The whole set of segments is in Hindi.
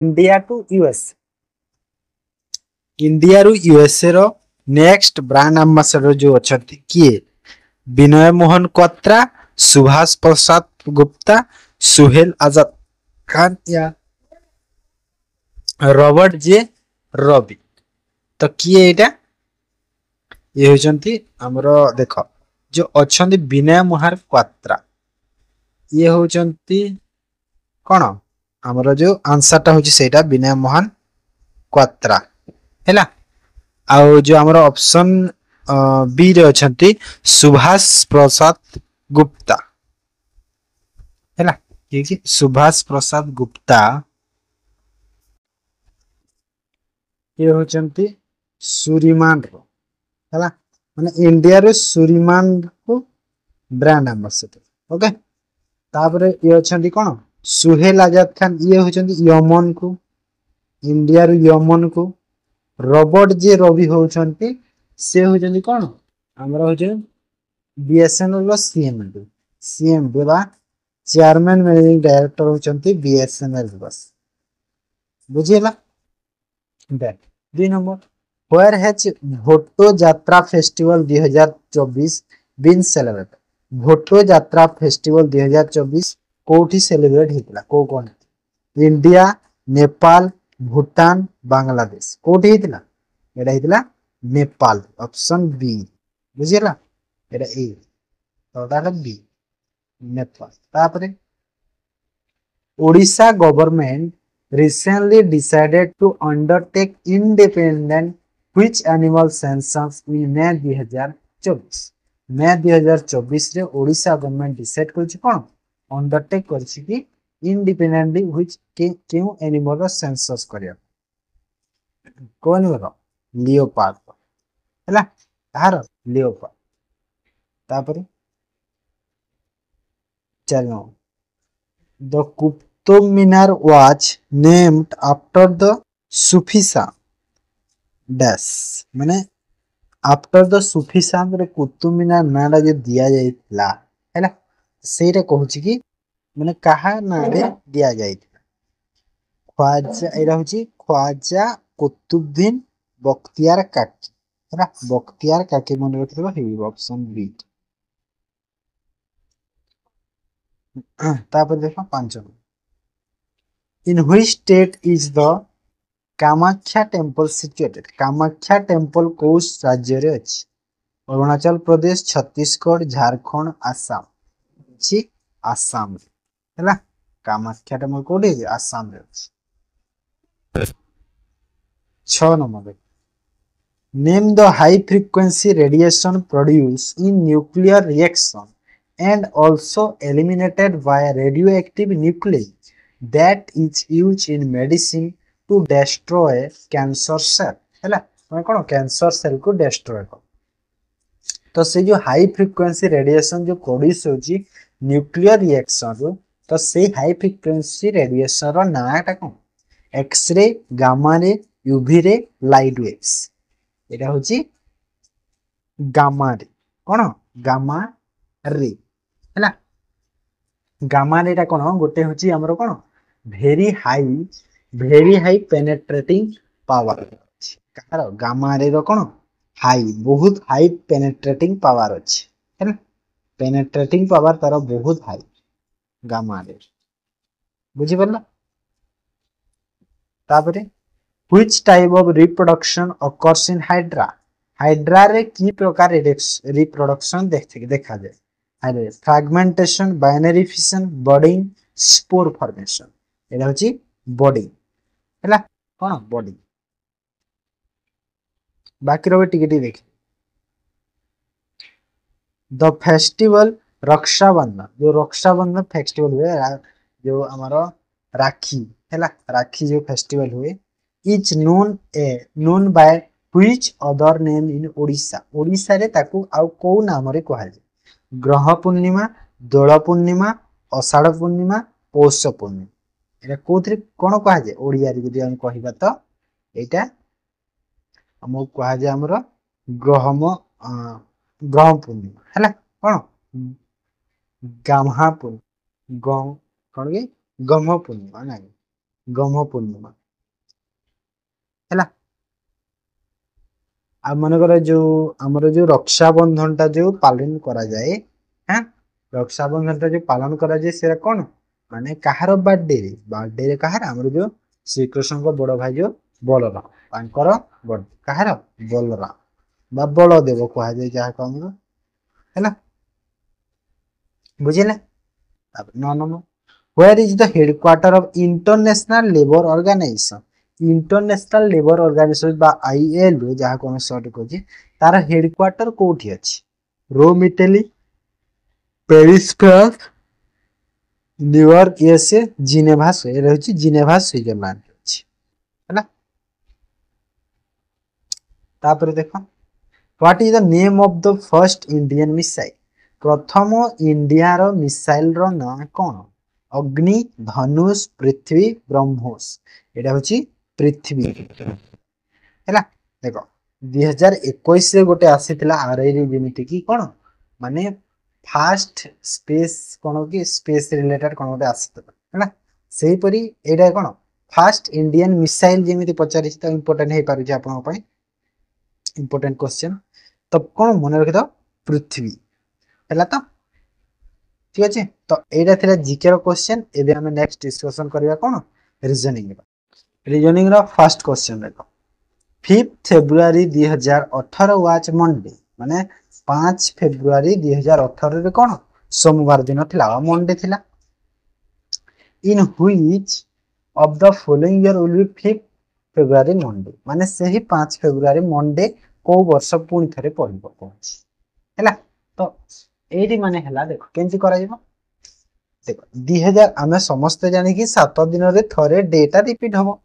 India to US. इंडिया रु यूएसए रो नेक्स्ट ब्रांड एम्बेसडर जो अछंती किए विनय मोहन क्वात्रा, सुभाष प्रसाद गुप्ता, सुहेल आजाद खान या रॉबर्ट जे रवि। तो किए एटा ये होचंती हमरो देखो जो अछंती विनय मोहन क्वात्रा ये होचंती कोन हमरो जो आंसर टा होची सेटा विनय मोहन क्वात्रा हैला। आउ जो हमरो ऑप्शन बी रे अछंती सुभाष प्रसाद गुप्ता हैला। ये कि सुभाष प्रसाद गुप्ता ये होचंती सुरीमान रो हैला माने इंडिया रे सुरीमान को ब्रांड एम्बेसडर ओके। तापरे ये अछंती कोन सुहेल आजाद खान ये होचंती यमन को इंडिया रो यमन को। रॉबर्ट जे रवि होचंती से होचंती कोन हमरा होचे बीएसएनएल रो सीएम बा चेयरमैन मैनेजिंग डायरेक्टर होचंती बीएसएनएल बस बुझियला। देख 2 नंबर वेयर हैज भोटो यात्रा फेस्टिवल 2024 बीन सेलिब्रेट। भोटो यात्रा फेस्टिवल 2024 कोठी सेलिब्रेट हेतला को कोन इंडिया नेपाल भूटान बांग्लादेश कोठी हेतला एडा हेतला नेपाल ऑप्शन बी बुझियला एडा ए तो दादा बी नेपाल। तापरे Odisha government recently decided to undertake independent which animal census in May 2024। May 2024 रे ओडिशा गवर्नमेंट डिसाइड करछि कोन अंडरटेक करछि कि इंडिपेंडेंटली व्हिच केउ एनिमल रो सेंसस करिया कोन हो लियोपार्ड हैला तार लियोपार्ड। तापरे चलो the Qutub Minar was named after the Sufisa dash माने आफ्टर द सुफिसान रे कुतुब मीनार नाडा जे दिया जाइतला हैला सेटा कहूची कि माने काहा ना रे दिया जाइतला ख्वाजा एरा होची ख्वाजा कुतुबुद्दीन बख्तियार काकी हैला बख्तियार काकी मन रखिबो हे ऑप्शन बी। तापर देखो 5 in which state is the Kamakhya temple situated. Kamakhya temple को राज्य रे अछि अरुणाचल प्रदेश छत्तीसगढ़ झारखंड आसाम छी आसाम हैला कामाख्या टेम्पल कोठी आसाम रे अछि। 6 number name the high frequency radiation produce in nuclear reaction and also eliminated by radioactive nuclei that is used in medicine to destroy cancer cell हैला मैं कोन कैंसर सेल को डिस्ट्रॉय कर। तो से जो हाई फ्रीक्वेंसी रेडिएशन जो प्रोड्यूस होची न्यूक्लियर रिएक्शन रो तो से हाई फ्रीक्वेंसी रेडिएशन रो नाटा कोन X-ray gamma ray UV ray light waves एटा होची गामा रे कोन गामा रे हैला गामा रेटा कोन गोटे होची हमरो कोन वेरी हाई पेनेट्रेटिंग पावर कार गामा रे रो कोन हाई बहुत हाई पेनेट्रेटिंग पावर अछि हैला पेनेट्रेटिंग पावर तार बहुत हाई गामा रे बुझि परला। तापरे which type of reproduction occurs in hydra। Hydra रे की प्रकार रिप्रोडक्शन देखा जाए fragmentation binary fission bonding spore formation एटा होची बॉडिंग हैला कोन बॉडिंग बाकी रो टिके देख द फेस्टिवल रक्षाबंधन जो रक्षाबंधन फेस्टिवल हुए जो हमारो राखी हैला राखी जो फेस्टिवल हुए is known by which other name in Odisha. Odisha रे ताकू आउ को नाम रे कहल ग्रह पूर्णिमा दोल पूर्णिमा अषाढ़ पूर्णिमा पौष पूर्णिमा एटा कोथरे कोन कहा जे ओडिया रे जदि हम कहिबा तो एटा हम कहा जे हमरो ग्रह पूर्णिमा हैला कोन गामहा पूर्णिमा कोन के गम्ह पूर्णिमा ना गम्ह पूर्णिमा है। आ मनकर जो आमर जो रक्षाबंधन टा जो पालन करा जाए, हाँ रक्षाबंधन टा जो पालन करा जाए सेरा कौन माने कहार बर्थडे बर्थडे कहार आमर जो श्रीकृष्ण को बड़ भाई जो बलराम तांकर बर्थडे कहार बलराम बा बलदेव कह जाए जहाँ को आमर है बुझिले। तापर 9 number Where is the headquarter of International Labour Organization? International labour organization बा आईएलओ जहाँ को हम शॉर्ट कहछि तार हेडक्वार्टर कोठी अछि Rome Italy, Paris France, New York USA, Geneva रहछि जिनेभा स्विट्जरलैंड अछि हैला। तापर देखो what is the name of the first Indian missile, प्रथम इंडिया रो मिसाइल रो नाम कोन अग्नि, धनुष, पृथ्वी, ब्रह्मोस एटा होछि पृथ्वी हैला। देखो 2021 रे गोटे आसीतिला आरआई रे जेमिति कि कोन माने फास्ट स्पेस कोन कि स्पेस रिलेटेड कोन गोटे आसीतिला हैला सेही परी एटा कोन फास्ट इंडियन मिसाइल जेमिति पचारि त इंपोर्टेंट हे पारु जे आपन पय इंपोर्टेंट क्वेश्चन तो कोन मन रखि दो पृथ्वी हैला तो ठीक अछि। तो एटा थिला जीके रो क्वेश्चन एबे हम नेक्स्ट डिस्कशन करबा कोन रीजनिंग रो फर्स्ट क्वेश्चन देखो 5 फेब्रुआरी 2018 वाच मंडे माने 5 फेब्रुआरी 2018 रे कोन सोमवार दिन थिला मंडे थिला। In which of the following year will be 5 February Monday माने सही 5 फेब्रुआरी मंडे को वर्ष पुणी थरे पड़िबो कोछि हैला। तो एडी माने हैला देखो केंति करा जिवो देखो 2000 आमे समस्त जानि कि 7 दिन रे थरे डेटा रिपीट हबो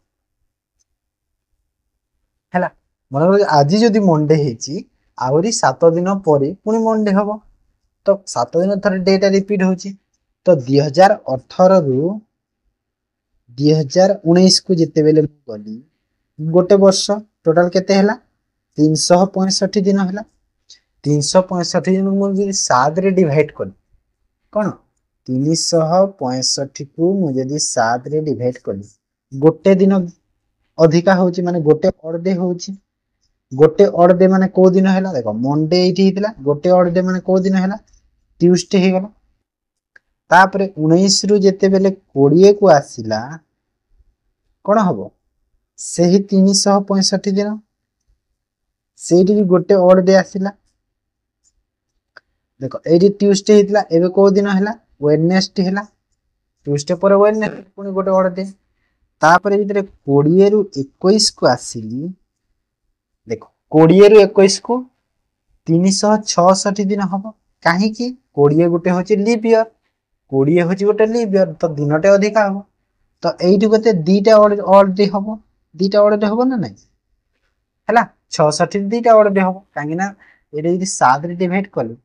हैला मन आज जदि मंडे हेची आवरी 7 दिन परे पुणी मंडे हबो तो 7 दिन थरे डेटा रिपीट होची तो 2018 रु 2019 को जिते बेले गली गोटे वर्ष टोटल केते हैला 365 दिन हैला 365 दिन मु 7 रे डिवाइड कर कोन 365 को मु जदि 7 रे डिवाइड कली गोटे दिन अधिका होची माने गोटे ऑड डे होची गोटे ऑड डे माने को दिन हैला देखो मंडे एठी हितला गोटे ऑड डे माने को दिन हैला ट्यूसडे हे गला तापरे 19 रु जेते बेले 20 को आसिला कोन हबो सेही 365 दिन सेठी भी गोटे ऑड डे आसिला देखो एठी ट्यूसडे हितला एबे को दिन हैला वेडनेसडे हैला ट्यूसडे पर वेडनेसडे पुनी गोटे ऑड डे तापरे भितरे 20 रु 21 को आसिली देखो 20 रु 21 को 366 दिन हबो काहे कि 20 गोटे होची लीप ईयर 20 होची गोटे लीप ईयर तो दिनटे अधिका हबो तो एठी गोटे दीटा ऑड डे हबो दीटा ऑड डे हबो ना नहीं हैला 66 दीटा ऑड डे हबो काहे ना एठी यदि 7 रे डिवाइड कली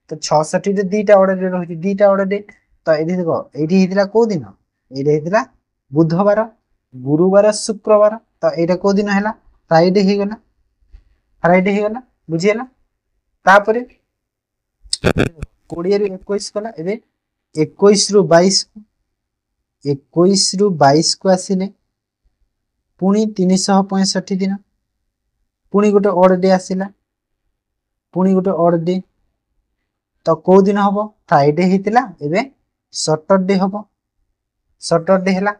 तो 66 रे दीटा ऑड डे रहती दीटा ऑड डे तो एठी देखो एठी हितला को दिन एठी हितला बुधवार गुरुवार शुक्रवार तो एटा को दिन हैला फ्राइडे हे गला बुझियला तापरे 20 रु 21 कला एबे 21 रु 22 को 21 रु 22 को आसिले पुणी 365 दिन पुणी गोटे ऑड डे आसिला पुणी गोटे ऑड डे तो को दिन हबो फ्राइडे हितला एबे सैटरडे हबो सैटरडे हैला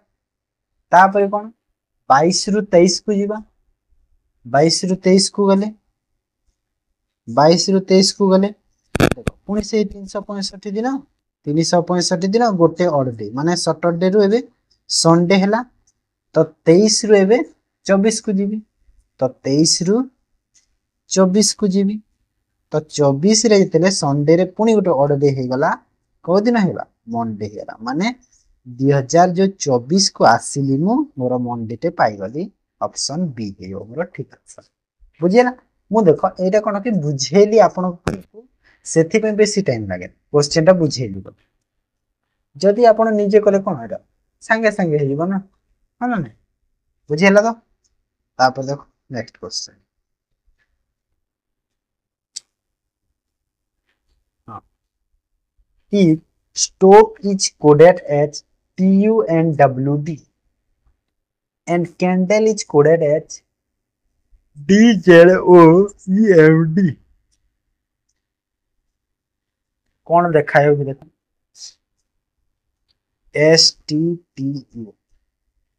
तापरे कोन 22 रु 23 को जीवा 22 रु 23 को गले 22 रु 23 को गले देखो पुणी से 365 दिन गोटे ऑड डे माने सैटरडे रु एबे संडे हैला तो 23 रु एबे 24 को जीवी तो 23 रु 24 को जीवी तो 24 रे जतले संडे रे पुणी गोटे ऑड डे हे गला को दिन हेला मंडे हेला माने 2024 को आसिली मु मोर मंडे टे पाई गली ऑप्शन बी हे मोर ठीक आंसर बुझियला। मु देखो एटा कोन कि बुझेली आपन को सेथि पे बेसी टाइम लागे क्वेश्चन टा बुझेली जदि आपन निजे कले कोन एटा संगे संगे हे जीवो ना हां ना बुझियला तो तापर देखो नेक्स्ट क्वेश्चन हां if stock is coded as TU and WD and candle is coded as DZOEMD। कौन देखा है देख STTU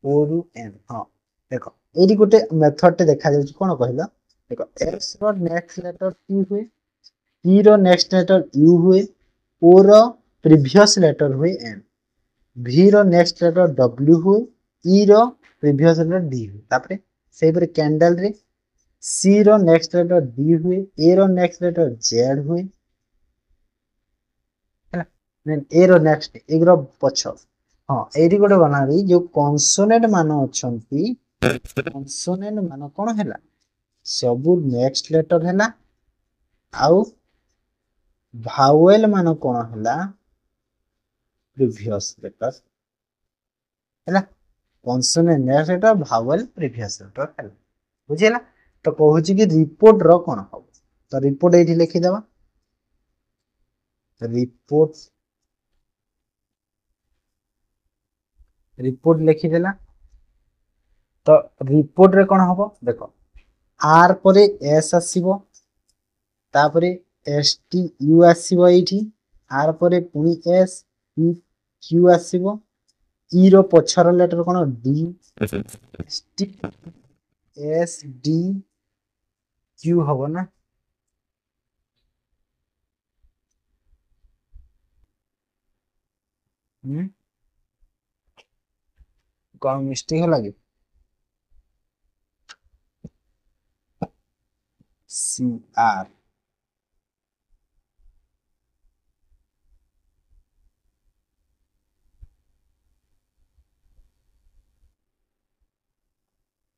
ORN। हाँ देख ये गोटे मेथड टे देखा जाउछि कोन कहला देख S रो नेक्स्ट लेटर T हुए T रो नेक्स्ट लेटर U हुए O रो प्रीवियस लेटर हुए N V रो नेक्स्ट लेटर W हुए E रो प्रीवियस लेटर D हुए तापरे सेही पर कैंडल रे C रो नेक्स्ट लेटर D हुए A रो नेक्स्ट लेटर Z हुए हैला देन A रो नेक्स्ट ए रो पछ हाँ एठी गोटे बनारी जो कॉन्सोनेंट मान अछंती कॉन्सोनेंट मान कोन हैला सबु नेक्स्ट लेटर हैला आउ भावेल मान कोन हैला प्रीवियस लेटर हैला consonant next letter vowel previous letter हैला बुझिला तो कहूची कि रिपोर्ट रो कोन हो तो रिपोर्ट एठी लिखि देबा रिपोर्ट रिपोर्ट लिखि देला तो रिपोर्ट रे कोन हबो देखो आर परे एस आसीबो तापरे एस टी यू आसीबो एठी आर परे पुनी एस यू क्यू आसीबो ई रो पछर लेटर कोन D S T S D Q हबो ना कौन मिस्टेक है लगे सी आर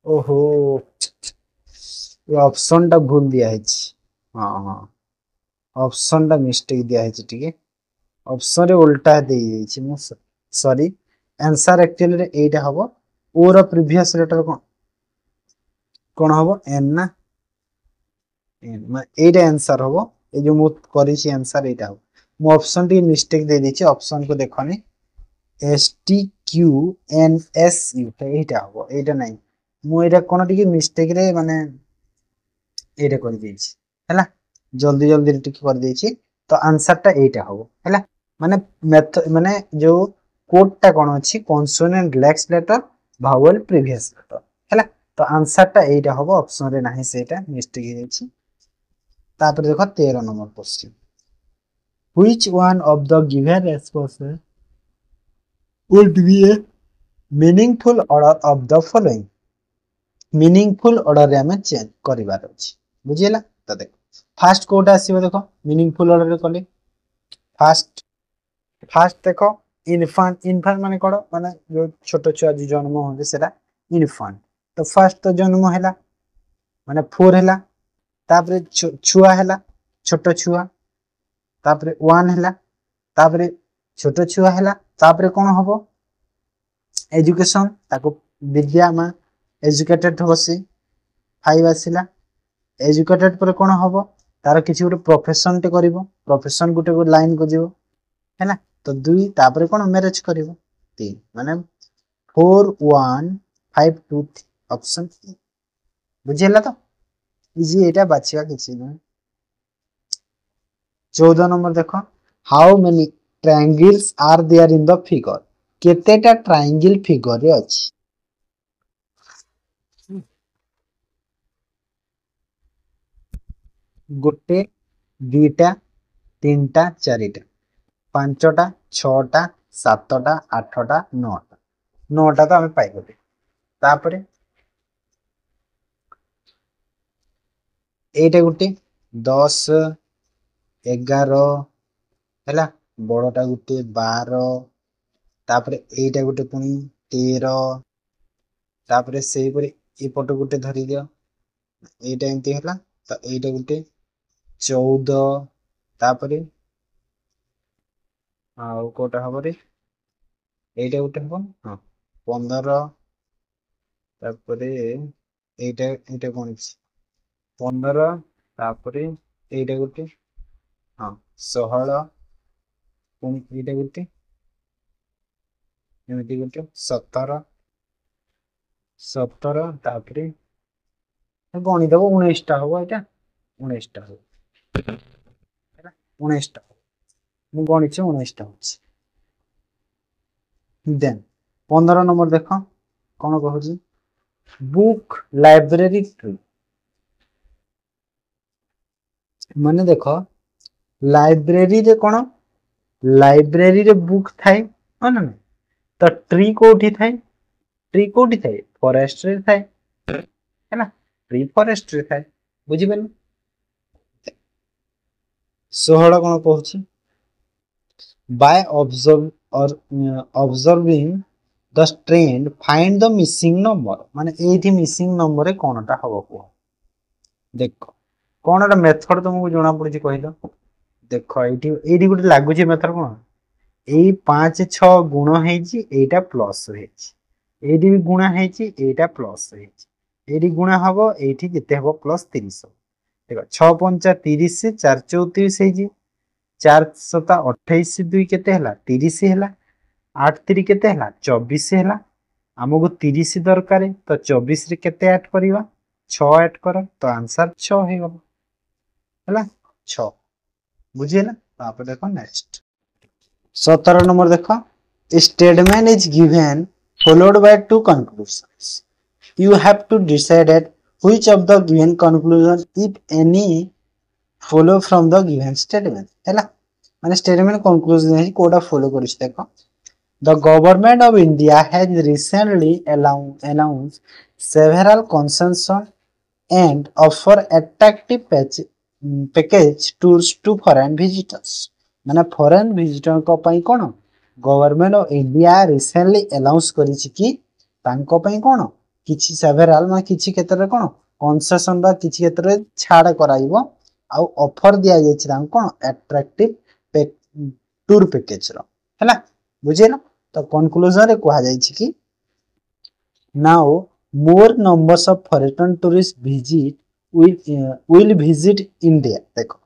ओहो ये ऑप्शन टा भूल दिया है हाँ हाँ ऑप्शन टा मिस्टेक दिया है ठीक है ऑप्शन रे उल्टा दे जाई मु सॉरी आंसर एक्चुअली रे एटा हबो ओ रो प्रीवियस लेटर कोन कोन हबो एन ना एन मा एटा आंसर हबो ए जो मु करी छी आंसर एटा हबो मु ऑप्शन टी मिस्टेक दे दी छी ऑप्शन को देखनी S T Q N S U एटा हबो एटा नहीं मु एटा कोन टी मिस्टेक रे माने एटा कर दी छी हैला जल्दी जल्दी टिक कर दी छी तो आंसर टा एटा हबो हैला माने मेथड माने जो कोड टा कोन अछि consonant next letter vowel previous letter हैला तो आंसर टा एटा हबो ऑप्शन रे नाही सेटा मिस्टेक हे छी तापर देखो 13 number question which one of the given responses would be a meaningful order of the following meaningful order रे हमें चेंज करिवार अछि बुझिला त देखो फास्ट कोटा आसीबो देखो मीनिंगफुल ऑर्डर रे कले फास्ट फास्ट देखो इनफांट माने कोड माने जो छोटो छुआ जी जन्म होबे सेटा इनफांट तो फास्ट तो जन्म हैला माने 4 हैला तापरे छुआ हैला छोटो छुआ तापरे 1 हैला तापरे छोटो छुआ हैला तापरे कोन हबो एजुकेशन ताको विद्या मा एजुकेटेड होसी 5 आसिला एजुकेटेड पर कोन हबो तार किछि गुटे प्रोफेशन टे करिवो प्रोफेशन गुटे को लाइन को जीवो हैला तो 2 तापरे कोन मैरिज करिवो 3 माने 4 1 5 2 ऑप्शन बुझिला तो इजी एटा बाछिया किछि न 14 नंबर देखो how many triangles are there in the figure केतेटा ट्रायंगल फिगर रे अछि गोटे दुईटा तीनटा चारिटा पांचटा छटा सातटा आठटा नौटा नौटा तो हमें पाइबे तापरे एटा गुटे 10 11 हैला बड़टा गुटे 12 तापरे एटा गुटे पुनी 13 तापरे सेही परे ए पट गुटे धरि दियो एटा एंती हैला तो एटा गुटे 14 तापरे आउ कोटा हबरे एटा गुटे हबो हां 15 तापरे एटा एटा कोन 15 तापरे एटा गुटे हां 16 पुनी एटा गुटे एमती गुटे 17 17 तापरे गणिदेव 19टा हम यहाँ 19टा हम 19टा मु गणित 19टा हो देन 15 नंबर देख कौन कहूँ बुक लाइब्रेरी ट्री माने देख लाइब्रेरी रे कौन लाइब्रेरी रे बुक थाए हाँ ना तो ट्री कोठी थाए ट्री कोठी थाए फॉरेस्ट रे थाए है ना ट्री फॉरेस्ट रे थाए बुझी पारे 16 कौन कहूँ by observing the trend find the missing number माने एठी मिसिंग नंबर रे कोनटा हबो को देख कोनटा मेथड तुमको जणा पड़ुची कहिलो देख एठी गोटे लागु छी मेथड कोन एई 5 6 गुण हेची एटा प्लस हेची एठी भी गुणा हेची एटा प्लस हेची एठी गुणा हबो एठी जेते हबो प्लस 30 देखो 6 5 30 4 34 हेची 4 7 28 2 केते हला 30 हला 8 3 केते हला 24 हला हमको 30 दरकार तो 24 रे केते ऐड करबा 6 ऐड कर तो आंसर 6 हे गला हला 6 बुझे ना तापर देखो नेक्स्ट 17 नंबर देखो statement is given followed by two conclusions you have to decide at which of the given conclusion if any follow from the given statement हैला माने स्टेटमेंट कंक्लूजन है कोडा फॉलो करिस देखो the government of India has recently announced several concessions and offer attractive package tours to foreign visitors माने फॉरेन विजिटर को पई कोन government of India recently announce करिछि कि तांको पई कोन किछि सेवरल मा किछि क्षेत्र कोन कंसेशन बा किछि क्षेत्र छाड़ कराइबो आ ऑफर दिया जाइछि तांको कोन अट्रैक्टिव टूर पैकेज रो हैला बुझे ना तो कंक्लूजन रे कहा जाइछि कि now more numbers of foreign tourist visit will visit India देखो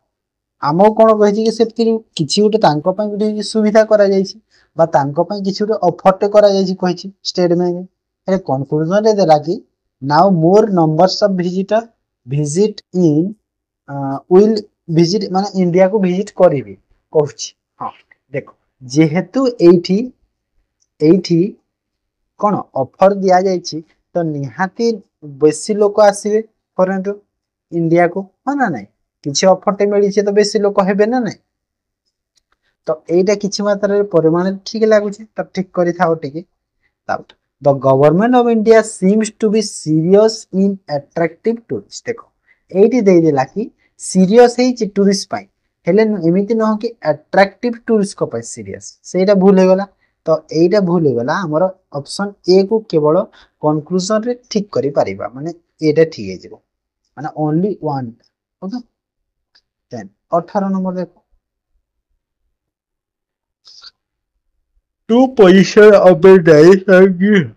आमो कोन कहि कि से किछि उटे तांको पई उटे सुविधा करा जाइछि बा तांको पई किछि उटे ऑफर टे करा जाइछि कहिछि स्टेटमेंट रे कंक्लूजन रे देला कि now more numbers of visitor visit in will visit माने इंडिया को विजिट करिवि कहछि हां देखो जेहेतु एठी कोन ऑफर दिया जाइछि तो निहाती बेसी लोक आसीबे फॉरेन रो इंडिया को हां ना नहीं किछि ऑफर टे मिली छे तो बेसी लोक हेबे ना नहीं तो एटा किछि मात्रा रे परिमाण ठीक लागु छे तो ठीक करि थाओ टिके तब the government of India seems to be serious in attractive tourist देखो एटी दे देला कि सीरियस है छि टूरिस्ट पाई हेले एमिति न हो कि अट्रैक्टिव टूरिस्ट को पाई सीरियस सेटा भूल हे गला तो एटा भूल हे गला हमर ऑप्शन ए को केवल कंक्लूजन रे ठीक करि परिबा माने एटा ठीक हे जिवो माने only one okay then 18 number देखो two position of the dice are given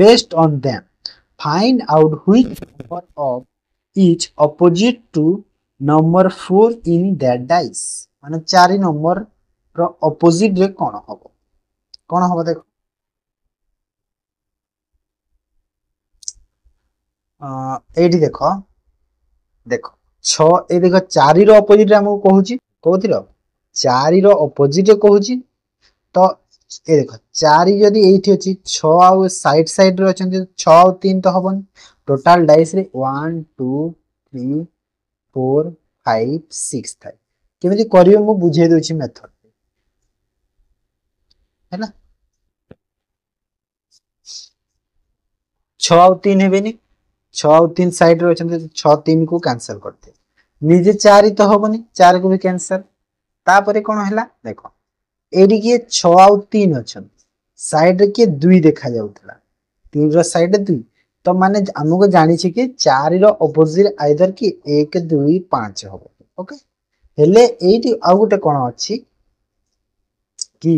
based on them find out which number of each opposite to number 4 in that dice माने 4 नंबर रो ऑपोजिट रे कोन हबो देखो एडी देखो देखो 6 ए देखो 4 रो ऑपोजिट रे हमको कहूची कहूतिरो 4 रो ऑपोजिट कहूची तो ए देखो 4 जदी एठी अछि 6 आ साइड रे अछन 6 आ 3 तो हबन टोटल डाइस रे 1 2 3 4 5 6 थाय केमिति करियो मु बुझे दोछि मेथड हैला 6 आ 3 हेबेनी 6 आ 3 साइड रे अछन 6 3 को कैंसिल करते निजे 4 तो हबनी 4 को भी कैंसिल तापरे कोन हैला देखो एडी के 6 आ 3 अछन साइड रे के 2 देखा जाउतला 3 रो साइड 2 तो माने हमको जानि छी कि 4 रो ऑपोजिट आइदर कि 1 2 5 होबो ओके हेले एडी आ गुटे कोन अछि कि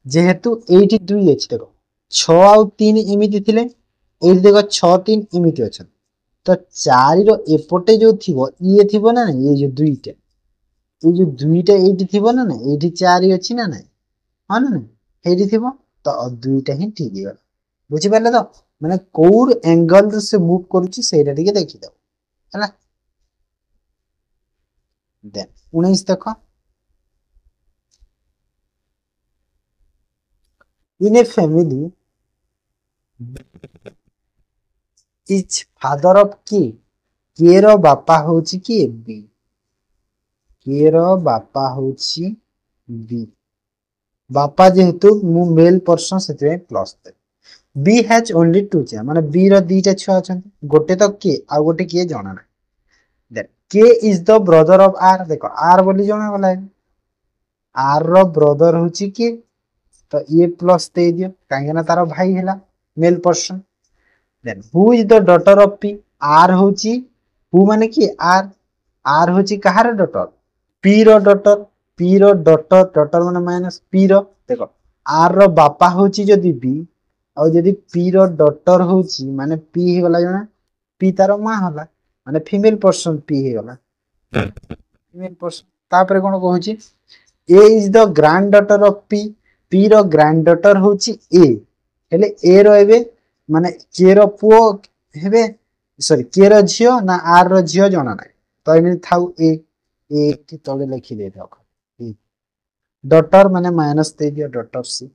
जेहेतु एडी 2 अछि देखो 6 आ 3 इमिति थिले एडी देखो 6 3 इमिति अछन तो 4 रो एपोटे जो थिबो ये थिबो ना ये जो दुईटा ये जो दुईटा एडी थिबो ना एडी 4 अछि ना हां ना एडी थिबो तो दुईटा ही ठीक है बुझी पाले तो माने कोर एंगल से मूव करूची सेटा टिके देखि दो हैला। देन 19 देखो, in a family is father of K रो बापा होची कि बी, के रो बापा होची बी, बापा जेहेतु मु मेल पर्सन से प्लस दे। बी हैज ओनली टू चा माने बी रो दीटा छुआ अछन, गोटे तो के आ गोटे के जणा ना। Then K is the brother of R, देखो आर बोली जणा गला, आर रो ब्रदर होची के, तो ये प्लस दे दियो काहे ना तारो भाई हैला male person. Then who is the daughter of P, R होची हु माने की आर, आर होची कहार डॉटर पी रो डॉटर, पी रो डॉटर, डॉटर माने माइनस पी रो, देखो आर रो बापा होची जदी बी और जदी पी रो डॉटर होची माने पी हे गला जणा, पी तारो मां होला माने फीमेल पर्सन पी हे गला फीमेल पर्सन। तापर कोन कहूची A is the grand daughter of P, P रो ग्रैंड डॉटर होची ए, हेले ए रो एबे माने के रो पुओ हेबे सॉरी के रो झियो ना आर रो झियो जणा नै, तो एमे थाउ ए की तळे लिखि दे दो डॉटर माने माइनस दे दियो daughter C.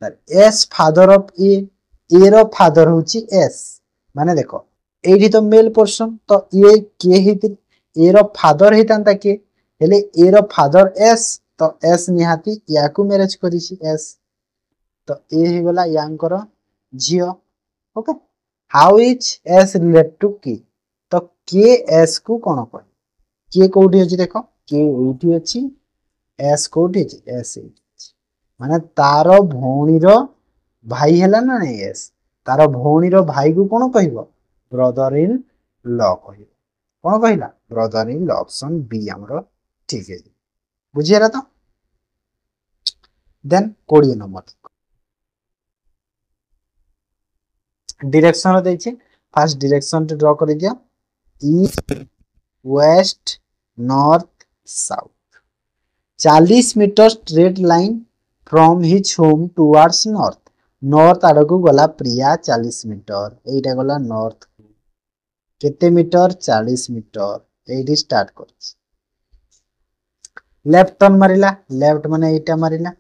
S father of A रो फादर होची एस, माने देखो एठी तो मेल पर्सन तो ये के हित ए रो फादर हितांता के, हेले ए रो फादर एस तो एस निहाती याकू मैरिज करिछि एस, तो ए हे गला यांकर झियो। Okay, how is S related to K, तो के एस को कोन कह, के कोठी अछि देखो के एठी अछि, एस कोठी अछि एस एठी, माने तारो भौणी रो भाई हैला ना नै एस, तारो भौणी रो भाई को कोन कहइबो ब्रदर इन लॉ कहइबो, कोन कहिला brother in law, option B हमरो ठीक है बुझियरा तो। देन 20 नंबर डायरेक्शन देछि, फर्स्ट डायरेक्शन टे ड्रा कर दिया east west north south, 40 metre straight line from his home towards north, north आड़ को गला प्रिया 40 मीटर, एटा गला नॉर्थ केते मीटर 40 मीटर, एडी स्टार्ट कर लेफ्ट टर्न मारिला, लेफ्ट माने एटा मारिला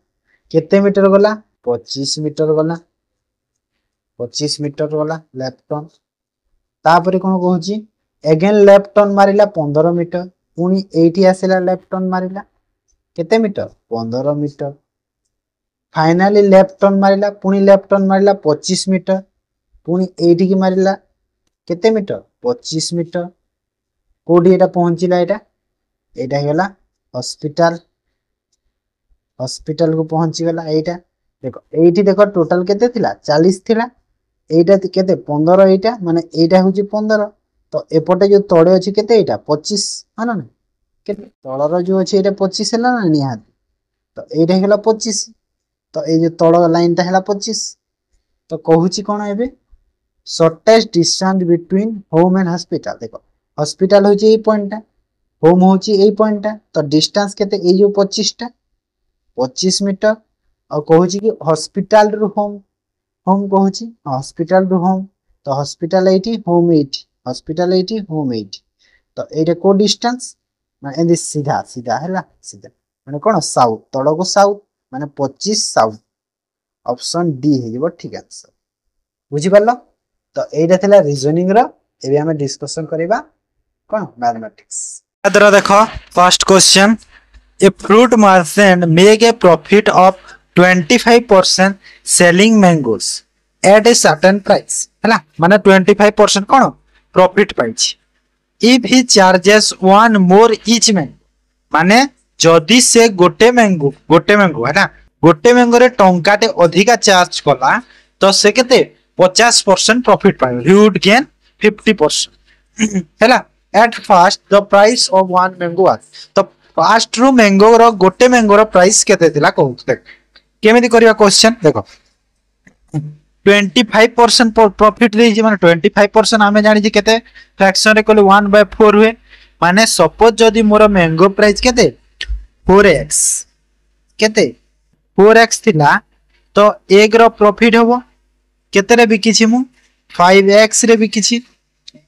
केते मीटर गला 25 मीटर गला, 25 मीटर गला लेफ्ट टर्न। तापरे कोन कहूची अगेन लेफ्ट टर्न मारिला 15 मीटर, पुनी एठी आसिला लेफ्ट टर्न मारिला केते metre 15 metre, finally left turn मारिला पुनी लेफ्ट टर्न मारिला 25 मीटर, पुनी एठी की मारिला केते मीटर 25 मीटर, कोडी एटा पहुंचिला एटा हेला हॉस्पिटल, हॉस्पिटल को पहुंची गला एटा देखो एठी देखो टोटल केते थिला 40 थिला, एटा केते 15, एटा माने एटा होची 15, तो एपटे जो तळे अछि केते एटा 25 हाना ना, केते तळर जो अछि एटा 25 हैला ना निहात, तो एटा हेला 25, तो ए जो तळ लाइन ता हेला 25, तो कहूची कोन एबे shortest distance between home and hospital, देखो हॉस्पिटल होची ए पॉइंट ता, होम होची ए पॉइंट ता, तो डिस्टेंस केते ए जो 25 ता 25 मीटर, और कहूची कि हॉस्पिटल रु होम, होम कहूची हॉस्पिटल रु होम, तो हॉस्पिटल एठी होम एठी, हॉस्पिटल एठी होम एठी, तो एटा को डिस्टेंस माने एंदी सीधा सीधा हैला सीधा माने कोन साउथ तळ को साउथ माने 25 साउथ, ऑप्शन डी हे जेबो ठीक आंसर बुझी परलो। तो एटा थिला रीजनिंग रो, एबे हम डिस्कशन करिबा कोन मैथमेटिक्स। अदर देखो first question, a fruit merchant make a profit of 25% selling mangoes at a certain price, हैला माने 25% कोन profit पाइछि, if he charges one more each mango, माने जदि से गोटे मैंगो हैला गोटे मैंगो रे टंकाटे अधिका चार्ज कला तो से केते 50% प्रॉफिट पाइबो, he would gain 50% हैला। at first the price of one mango was, तो फास्ट रु मैंगो रो गोटे मैंगो रो प्राइस केते थिला कहू देख केमिति करिया क्वेश्चन देखो 25% प्रॉफिट रे जे माने 25% हमें जानि जे केते फ्रैक्शन रे कोले 1/4 हुए, माने सपोज जदी मोर मैंगो प्राइस केते 4x केते 4x थिला तो 1 रो प्रॉफिट होबो केते बिकी मु 5x रे बिकी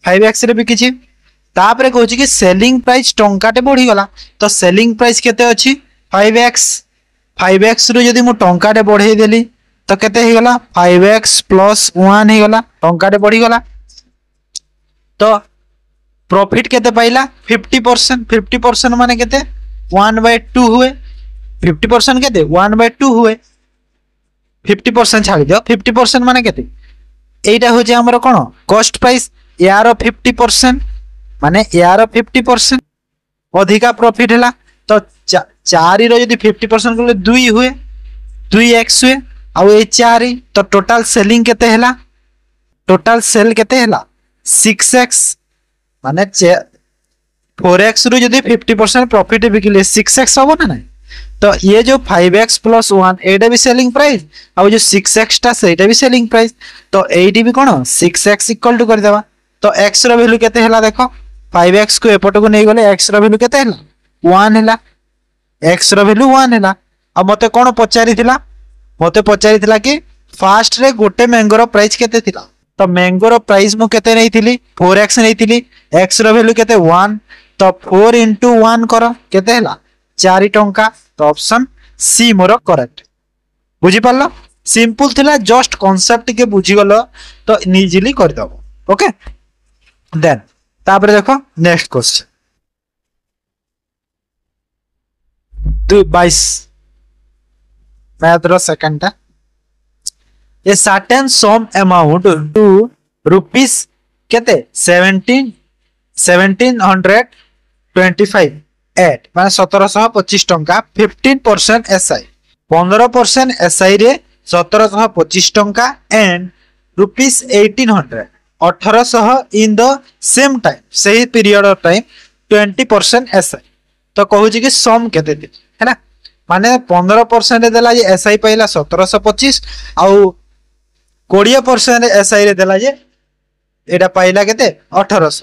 5x रे बिकी तापर कहूँ कि सेलिंग प्राइस टंकाटे बढ़ी गला तो सेलिंग प्राइस केते अछि 5x 5x रु जदि मु टंकाटे बढ़े देली तो केते ही गला 5x प्लस 1 ही गला टंकाटे बढ़ी गला तो प्रॉफिट केते पाइला 50% 50% माने केते 1/2 हुए 50% केते 1/2 हुए 50% छाड़ी दियो 50% माने केते एटा होचे हमर कोन कॉस्ट प्राइस यार 50% माने यार 50% अधिका प्रॉफिट हला तो 4 रो यदि 50% करले 2 हुए 2x हुए आ ए 4 तो टोटल सेलिंग केते हला टोटल सेल केते हला 6x माने 4x रु यदि 50% प्रॉफिट बिकले 6x हो ना तो ये जो 5x प्लस 1 एटा भी सेलिंग प्राइस आ जो 6x टा सेटा भी सेलिंग प्राइस तो एटी भी कोन 6x इक्वल टू कर देबा तो x रो वैल्यू केते हला देखो 5x को एपट को नहीं गले x रो वैल्यू केते हला 1 हला x रो वैल्यू 1 हला आ मते कोन पचारी थिला मते पचारी थिला कि फास्ट रे गोटे मैंगो रो प्राइस केते थिला तो मैंगो रो प्राइस मु केते नहीं थिली 4x नहीं थिली x रो वैल्यू केते 1 तो 4 into 1 करो केते हला 4 टंका तो ऑप्शन सी मोर करेक्ट बुझी पारलो सिंपल थिला जस्ट कांसेप्ट के बुझी गलो तो इजीली कर दबो ओके देन तापर देखो नेक्स्ट क्वेश्चन 22 मैथ रो सेकंड टा a certain sum amount to rupees केते 1725 एट माने 1725 टंका 15% एसआई 15% एसआई रे 1725 टंका and rupees 1800 1800 in the same time सही पीरियड ऑफ टाइम 20% एसआई तो कहू कि सम केते दे है ना माने 15% देला जे एसआई पहिला 1725 आउ 20% एसआई रे देला जे एटा पाइला केते 1800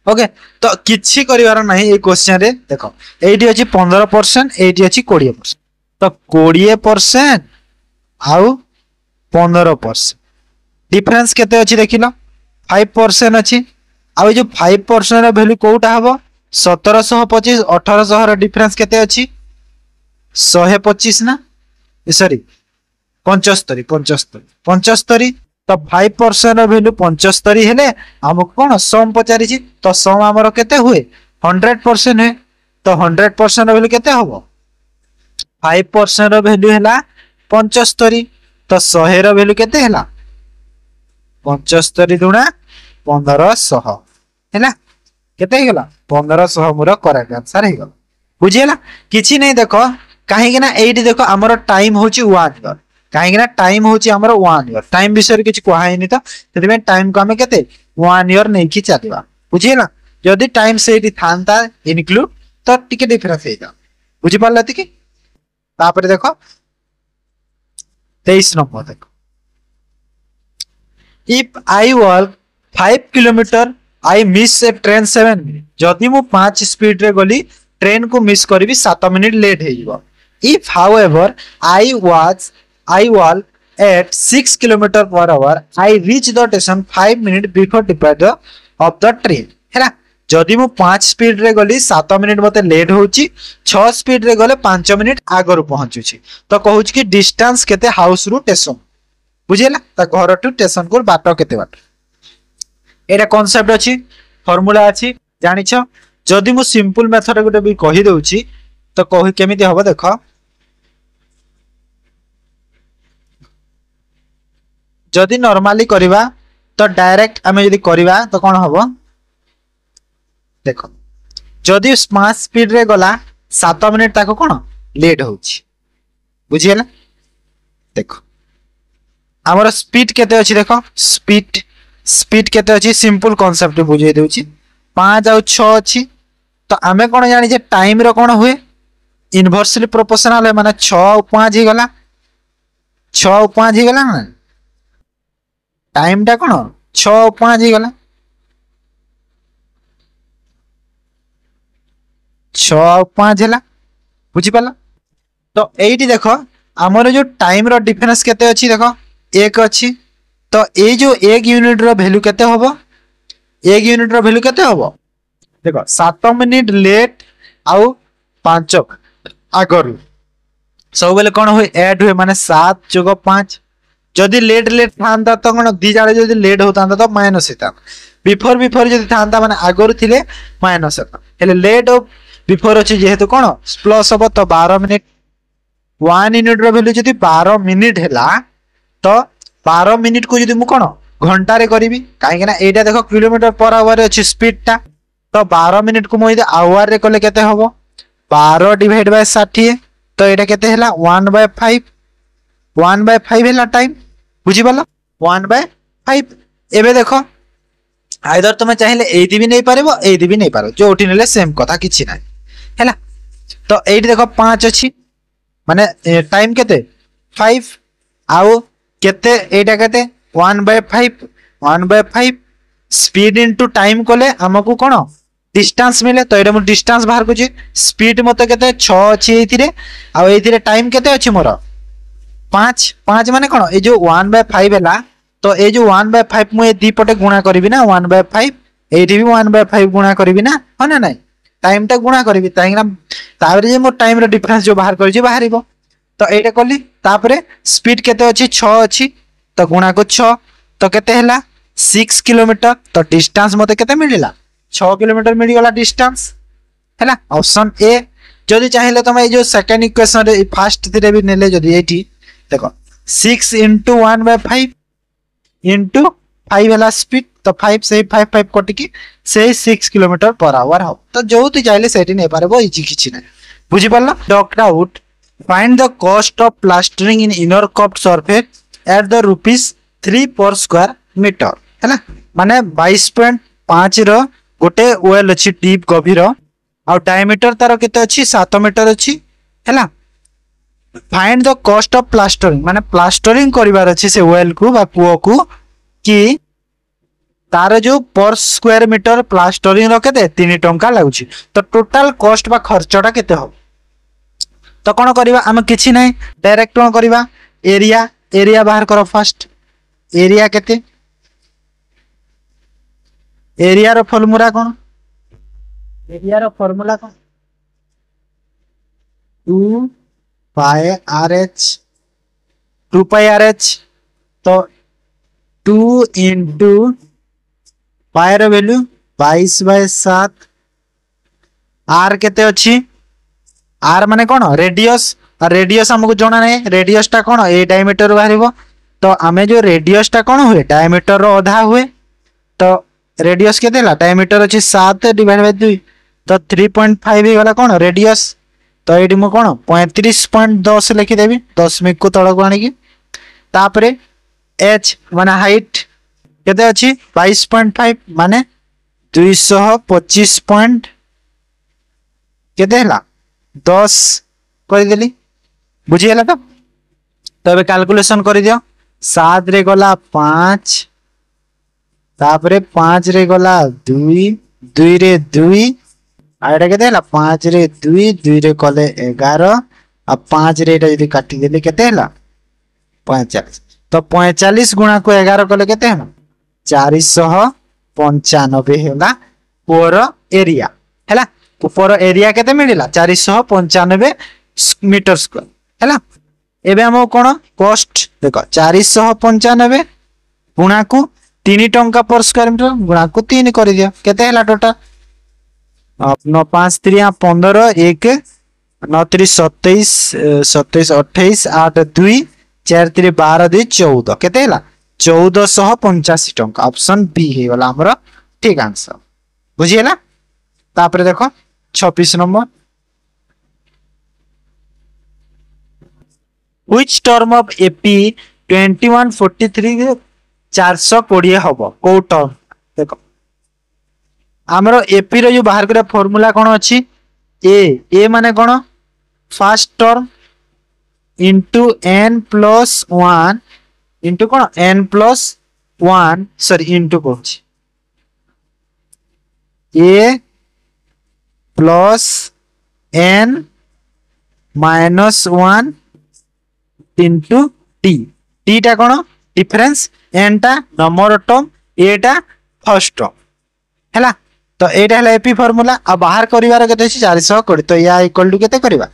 ओके तो किछि करिवार नाही ए क्वेश्चन रे देखो एठी अछि 15% एठी अछि 20% तो 20% आउ 15% डिफरेंस केते अछि देखिलो 5% अछि आउ जो 5% रो वैल्यू कोटा हबो 1725 1800 रो डिफरेंस केते अछि 125 ना सॉरी 75 75 तो 5% वैल्यू 75 हेले हमको कोन सम पचारि छी तो सम हमरो केते हुए 100% है तो 100% वैल्यू केते हबो 5% वैल्यू हैला 75 तो 100 रो वैल्यू केते हैला 75 गुणा 1500 हैला केते हे गेला 1500 मोर करेक्ट आंसर हे गेला बुझियला किछि नै देखो काहे कि ना एठी देखो हमरो टाइम होची 1 आवर काहे ना टाइम होची हमरो 1 आवर टाइम विषय किछि कहै नै त सेति में टाइम को हमें केते 1 आवर नै कि चलबा बुझियला जदी टाइम सेठी थांता इनक्लूड तो टिके डिफरेंस हे जा बुझि पारला कि तापर देखो 23 नंबर देखो if I work 5 kilometre I miss A train 7 minute जदी मु 5 स्पीड रे गली ट्रेन को मिस करबी 7 मिनट लेट हे जिवो if however I was at 6 km per hour I reach the station 5 minutes before departure of the train हैला जदी मु 5 स्पीड रे गली 7 मिनट मते लेट होची 6 स्पीड रे गले 5 मिनट आगर पहुंचुची तो कहूची कि डिस्टेंस केते हाउस रु स्टेशन बुझियला त घर टू स्टेशन को बाटो केते बाट एटा कांसेप्ट अछि फार्मूला अछि जानिछो जदी मु सिंपल मेथड गुटे भी कहि दउची तो कहि केमिति हबो देखो जदी नॉर्मली करिवा तो डायरेक्ट हमें जदी करिवा तो कोन हबो देखो जदी स्मार्ट स्पीड रे गला 7 मिनिट ताको कोन लेट होची बुझियला देखो हमर स्पीड केते अछि देखो स्पीड केते अछि सिंपल कांसेप्ट बुझाई देउची 5 और 6 अछि तो हमें कोन जानि जे टाइम रो कोन हुए इनवर्सली प्रोपोर्शनल है माने 6 और 5 ही गला 6 और 5 ही गला ना टाइम टा कोन 6 और 5 ही गला 6 और 5 हैला बुझी पाला तो एठी देखो हमर जो टाइम रो डिफरेंस केते अछि देखो 1 अच्छी तो ये जो 1 यूनिट रो वैल्यू केते होबो 1 यूनिट रो वैल्यू केते होबो देखो 7 मिनिट लेट आउ 5 आगरु सब बेले कोन होय ऐड हुए माने 7 जोग 5 जदि लेट लेट थांता तो कोन दी जाळे जदि लेट होता तो माइनस होता बिफोर बिफोर जदि थांता माने आगरु थिले माइनस होता हेले लेट ऑफ बिफोर अछि जेहेतु कोन प्लस होबो तो 12 मिनिट 1 यूनिट रो वैल्यू जदि 12 मिनिट हैला तो 12 मिनिट को जदि मु कोन घंटा रे करिवि काहे कि ना एटा देखो किलोमीटर पर आवर अछि स्पीड टा तो 12 मिनिट को मु यदि आवर रे कले केते होबो 12 डिवाइड बाय 60 तो एटा केते हैला 1/5 1/5 हैला टाइम बुझी पाला 1/5 एबे देखो आइदर तुम चाहिए एदी भी नहीं पारिबो एदी भी नहीं पारो जोठी नेले सेम कथा किछि नै हैला तो एठी देखो 5 अछि माने टाइम केते 5 आउ केते एटा केते 1/5 स्पीड इनटू टाइम कोले हमकु कोन डिस्टेंस मिले तो एटा मु डिस्टेंस बाहर कुछि स्पीड मते केते 6 अछि एथिरे आ एथिरे टाइम केते अछि मोर 5 5 माने कोन ए जो 1/5 हैला तो ए जो 1/5 मु ए दी पटे गुणा करबी ना 1/5 एठी भी 1/5 गुणा करबी ना हो ना नहीं टाइम टा गुणा करबी ताइना ताबरे जे मो टाइम रो डिफरेंस जो बाहर करछि बाहरिबो तो एटा करली तापरे स्पीड केते अछि 6 अछि तो गुणा को 6 तो केते हैला 6 किलोमीटर तो डिस्टेंस मते केते मिलिला 6 किलोमीटर मिली गला डिस्टेंस हैला ऑप्शन ए जदि चाहिए तुम ए जो सेकंड इक्वेशन रे फर्स्ट थिरे भी नेले जदि एठी देखो 6 * 1/5 इंटू 5 हैला स्पीड तो 5 से 5 कट की से 6 किलोमीटर पर आवर हो तो जो तू चाहिले सेठी नै पारबो इजी किछि नै बुझी पल्ला doctor out find the cost of plastering in inner curved surface at the ₹3 पर स्क्वायर मीटर हैला माने 22.5 रो गोटे वेल अछि डीप गभीर आ डायमीटर तार केते अछि 7 मीटर अछि हैला find the cost of plastering माने प्लास्टरिंग करिवार अछि से वेल को बा कुओ को कि तार जो पर स्क्वायर मीटर प्लास्टरिंग रो केते 3 टंका लागुछि तो टोटल कॉस्ट बा खर्चटा केते हो तो कोन करिवा हम किछि नै डायरेक्ट कोन करिवा एरिया एरिया बाहर करो फर्स्ट एरिया केते एरिया रो फार्मूला कोन एरिया रो फार्मूला कोन 2 पाई RH 2 पाई RH तो 2 इंटू पाई रो वैल्यू 22/7 आर केते अछि आर माने कोन रेडियस और रेडियस हमको जोना नै रेडियस टा कोन ए डायमीटर बाहरिबो तो आमे जो रेडियस टा कोन हुए डायमीटर रो आधा हुए तो रेडियस केते ला डायमीटर अछि 7 डिवाइड बाय 2 तो 3.5 ही वाला कोन रेडियस तो एडी मो कोन 35.10 लिखि देबी 10 मिक को तळ को आनी की तापरे h माने हाइट केते अछि 22.5 माने 225 पॉइंट केते हला 10 कर देली बुझी हला तो तबे कैलकुलेशन कर दियो 7 रे गला 5 तापरे 5 रे गला 2 2 रे 2 आइडा केते हला 5 रे 2 2 रे कले 11 आ 5 रे एटा यदि काटी देली केते हला 45 तो 45 गुणा को 11 कले केते हला 495 होला पर एरिया हला ऊपर एरिया केते मिलिला 495 मीटर स्क्वायर हला एबे हम कोन कॉस्ट देखो 495 गुणा को 3 टंका पर स्क्वायर मीटर गुणा को 3 कर दियो केते हला टोटल 9 5 3 15 1 9 3 27 27 28 8 2 4 3 12 2 14 केते हला 1485 टंका ऑप्शन बी हे वाला हमरो ठीक आंसर बुझिएला तापरे देखो 26 number which term of AP 2143 420 हबो को टर्म देखो हमरो AP रो जो बाहर करे फार्मूला कोन अछि ए माने कोन first term into n plus 1 into कोन n plus 1 सॉरी into कोछि a plus n minus 1 into t t टा कोन डिफरेंस एन टा नंबर ऑफ टर्म एटा फर्स्ट टर्म हैला तो एटा हैला एपी फार्मूला आ बाहर करिवार केते अछि 420 तो या इक्वल टू केते करबा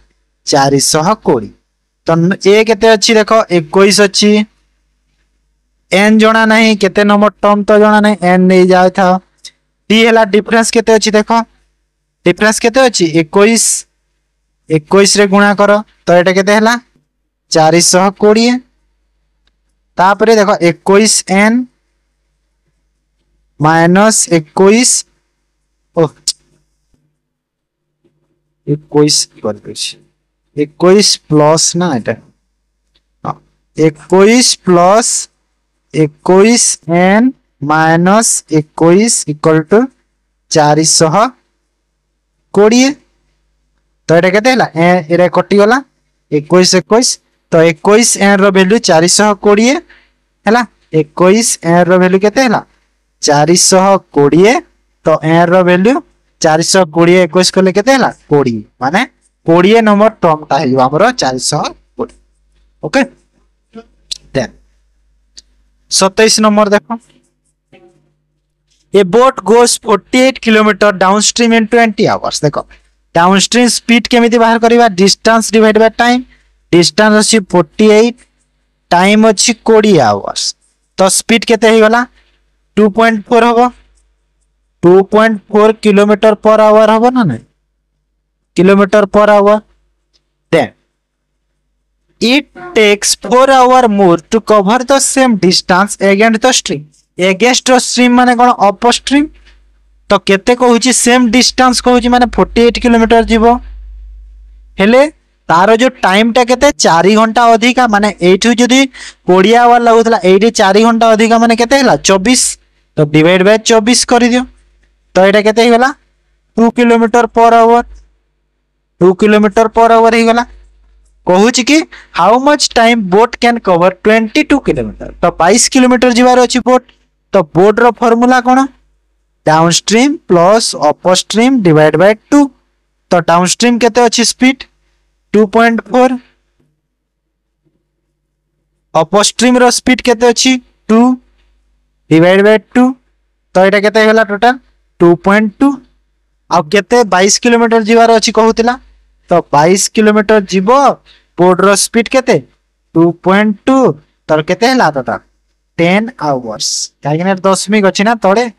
420 तो ए केते अछि देखो 21 अछि एन जणा नहीं केते नंबर टर्म तो जणा नहीं एन नहीं जाय था डी हैला डिफरेंस केते अछि देखो डिफरेंस केते अछि 21 21 रे गुणा करो तो एटा केते हैला 420 तापरे देखो 21 एन माइनस 21 ओ 21 कर दिस 21 प्लस ना एटा 21 plus 21 N minus 21 equal to 420 तो एटा केते हला एरा कटि गला 21 21 तो 21 एन रो वैल्यू 420 हला 21 एन रो वैल्यू केते हला 420 तो एन रो वैल्यू 420 21 कले केते हला 20 माने 20 नंबर टर्म ता हियो हमरो 420 ओके देन 27 नंबर देखो ए बोट गोस 48 किलोमीटर डाउनस्ट्रीम इन 20 आवर्स देखो डाउनस्ट्रीम स्पीड केमिति बाहर करबा distance divide by time distance अछि 48 टाइम अछि 20 आवर्स तो स्पीड केते हे गला 2.4 होबो 2.4 किलोमीटर पर आवर होबो ना नहीं kilometre per hour then it takes 4 hours more to cover the same distance against the stream against the stream माने कोन upstream तो केते कहूची सेम डिस्टेंस कहूची माने 48 किलोमीटर जीवो हेले तारो जो टाइम टा केते 4 घंटा अधिका माने एठु जदी 20 आवर लागुतला एठी 4 घंटा अधिका माने केते हला 24 तो डिवाइड बाय 24 कर दियो तो एटा केते हिगला 2 kilometre per hour 2 kilometre per hour हिगला कहूची कि how much time boat can cover 22 kilometre तो 22 किलोमीटर जीवार अछि बोट तो बोट रो फार्मूला कोन downstream plus upstream divide by 2 तो डाउनस्ट्रीम केते अछि स्पीड 2.4 अपस्ट्रीम रो स्पीड केते अछि 2 डिवाइड बाय 2 तो एटा केते होला टोटल 2.2 आ केते 22 किलोमीटर जीवार अछि कहूतिला तो 22 किलोमीटर जीवो बोर्ड रो स्पीड केते 2.2 तर केते हला टोटल 10 आवर्स काइने 10 मिनिट अछि ना तोड़े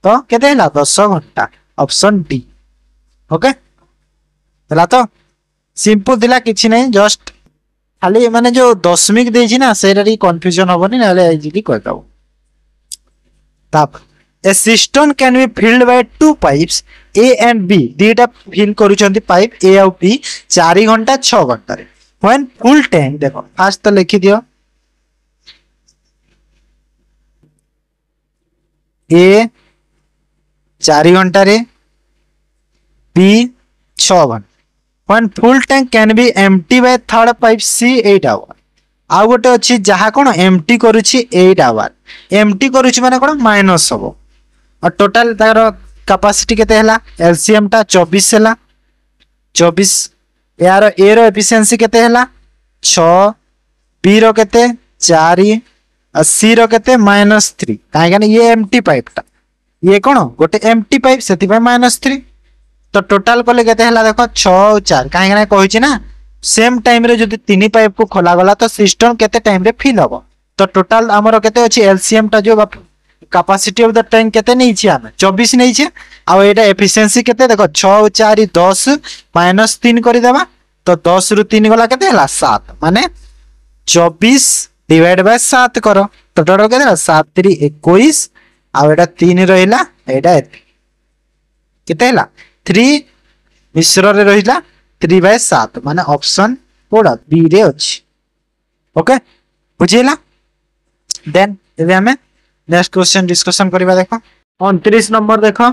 तो केते हला 10 घंटा ऑप्शन डी ओके हला तो सिंपल दिला किछि नै जस्ट खाली माने जो 10 मिनिट देछि ना सेरा री कंफ्यूजन होबनी नाले इजीली कह दबो तब a cistern can be filled by two pipes A and B दीटा फिल करूछंती पाइप A और B 4 घंटा 6 घंटा रे when full tank देखो फास्ट तो लिखि दियो A 4 घंटा रे B 6 घंटा when full tank can be empty by third pipe C 8 hour आ गोटे अछि जहा कोन एम्प्टी करूछि 8 आवर एम्प्टी करूछि माने कोन माइनस होबो और टोटल तार कैपेसिटी केते हला एलसीएम टा 24 हला 24 यार ए रो एफिशिएंसी केते हला 6 बी रो केते 4 और सी रो केते -3 काहे गाने ये एम्प्टी पाइप टा ये कोन गोटे एम्प्टी पाइप सेति पे -3 तो टोटल कोले केते हला देखो 6 और 4 काहे गाने कहिछि ना सेम टाइम रे जदी तीन पाइप को खोला गला तो सिस्टम केते टाइम रे फिल होबो तो टोटल हमरो केते अछि एलसीएम टा जो कैपेसिटी ऑफ द टैंक केते नै छी हम 24 नै छी आ एटा एफिशिएंसी केते देखो 6 और 4 10 -3 करि देबा तो 10 रु 3 गला केते हला 7 माने 24 डिवाइड बाय 7 करो तो टोटल केते हला 7 3 21 आ एटा 3 रहिला एटा केते हला 3 मिश्र रे रहिला 3 बाय 7 माने ऑप्शन कोडा बी रे अछि ओके बुझिला देन एबे हमें नेक्स्ट क्वेश्चन डिस्कशन करिबा देखो 29 नंबर देखो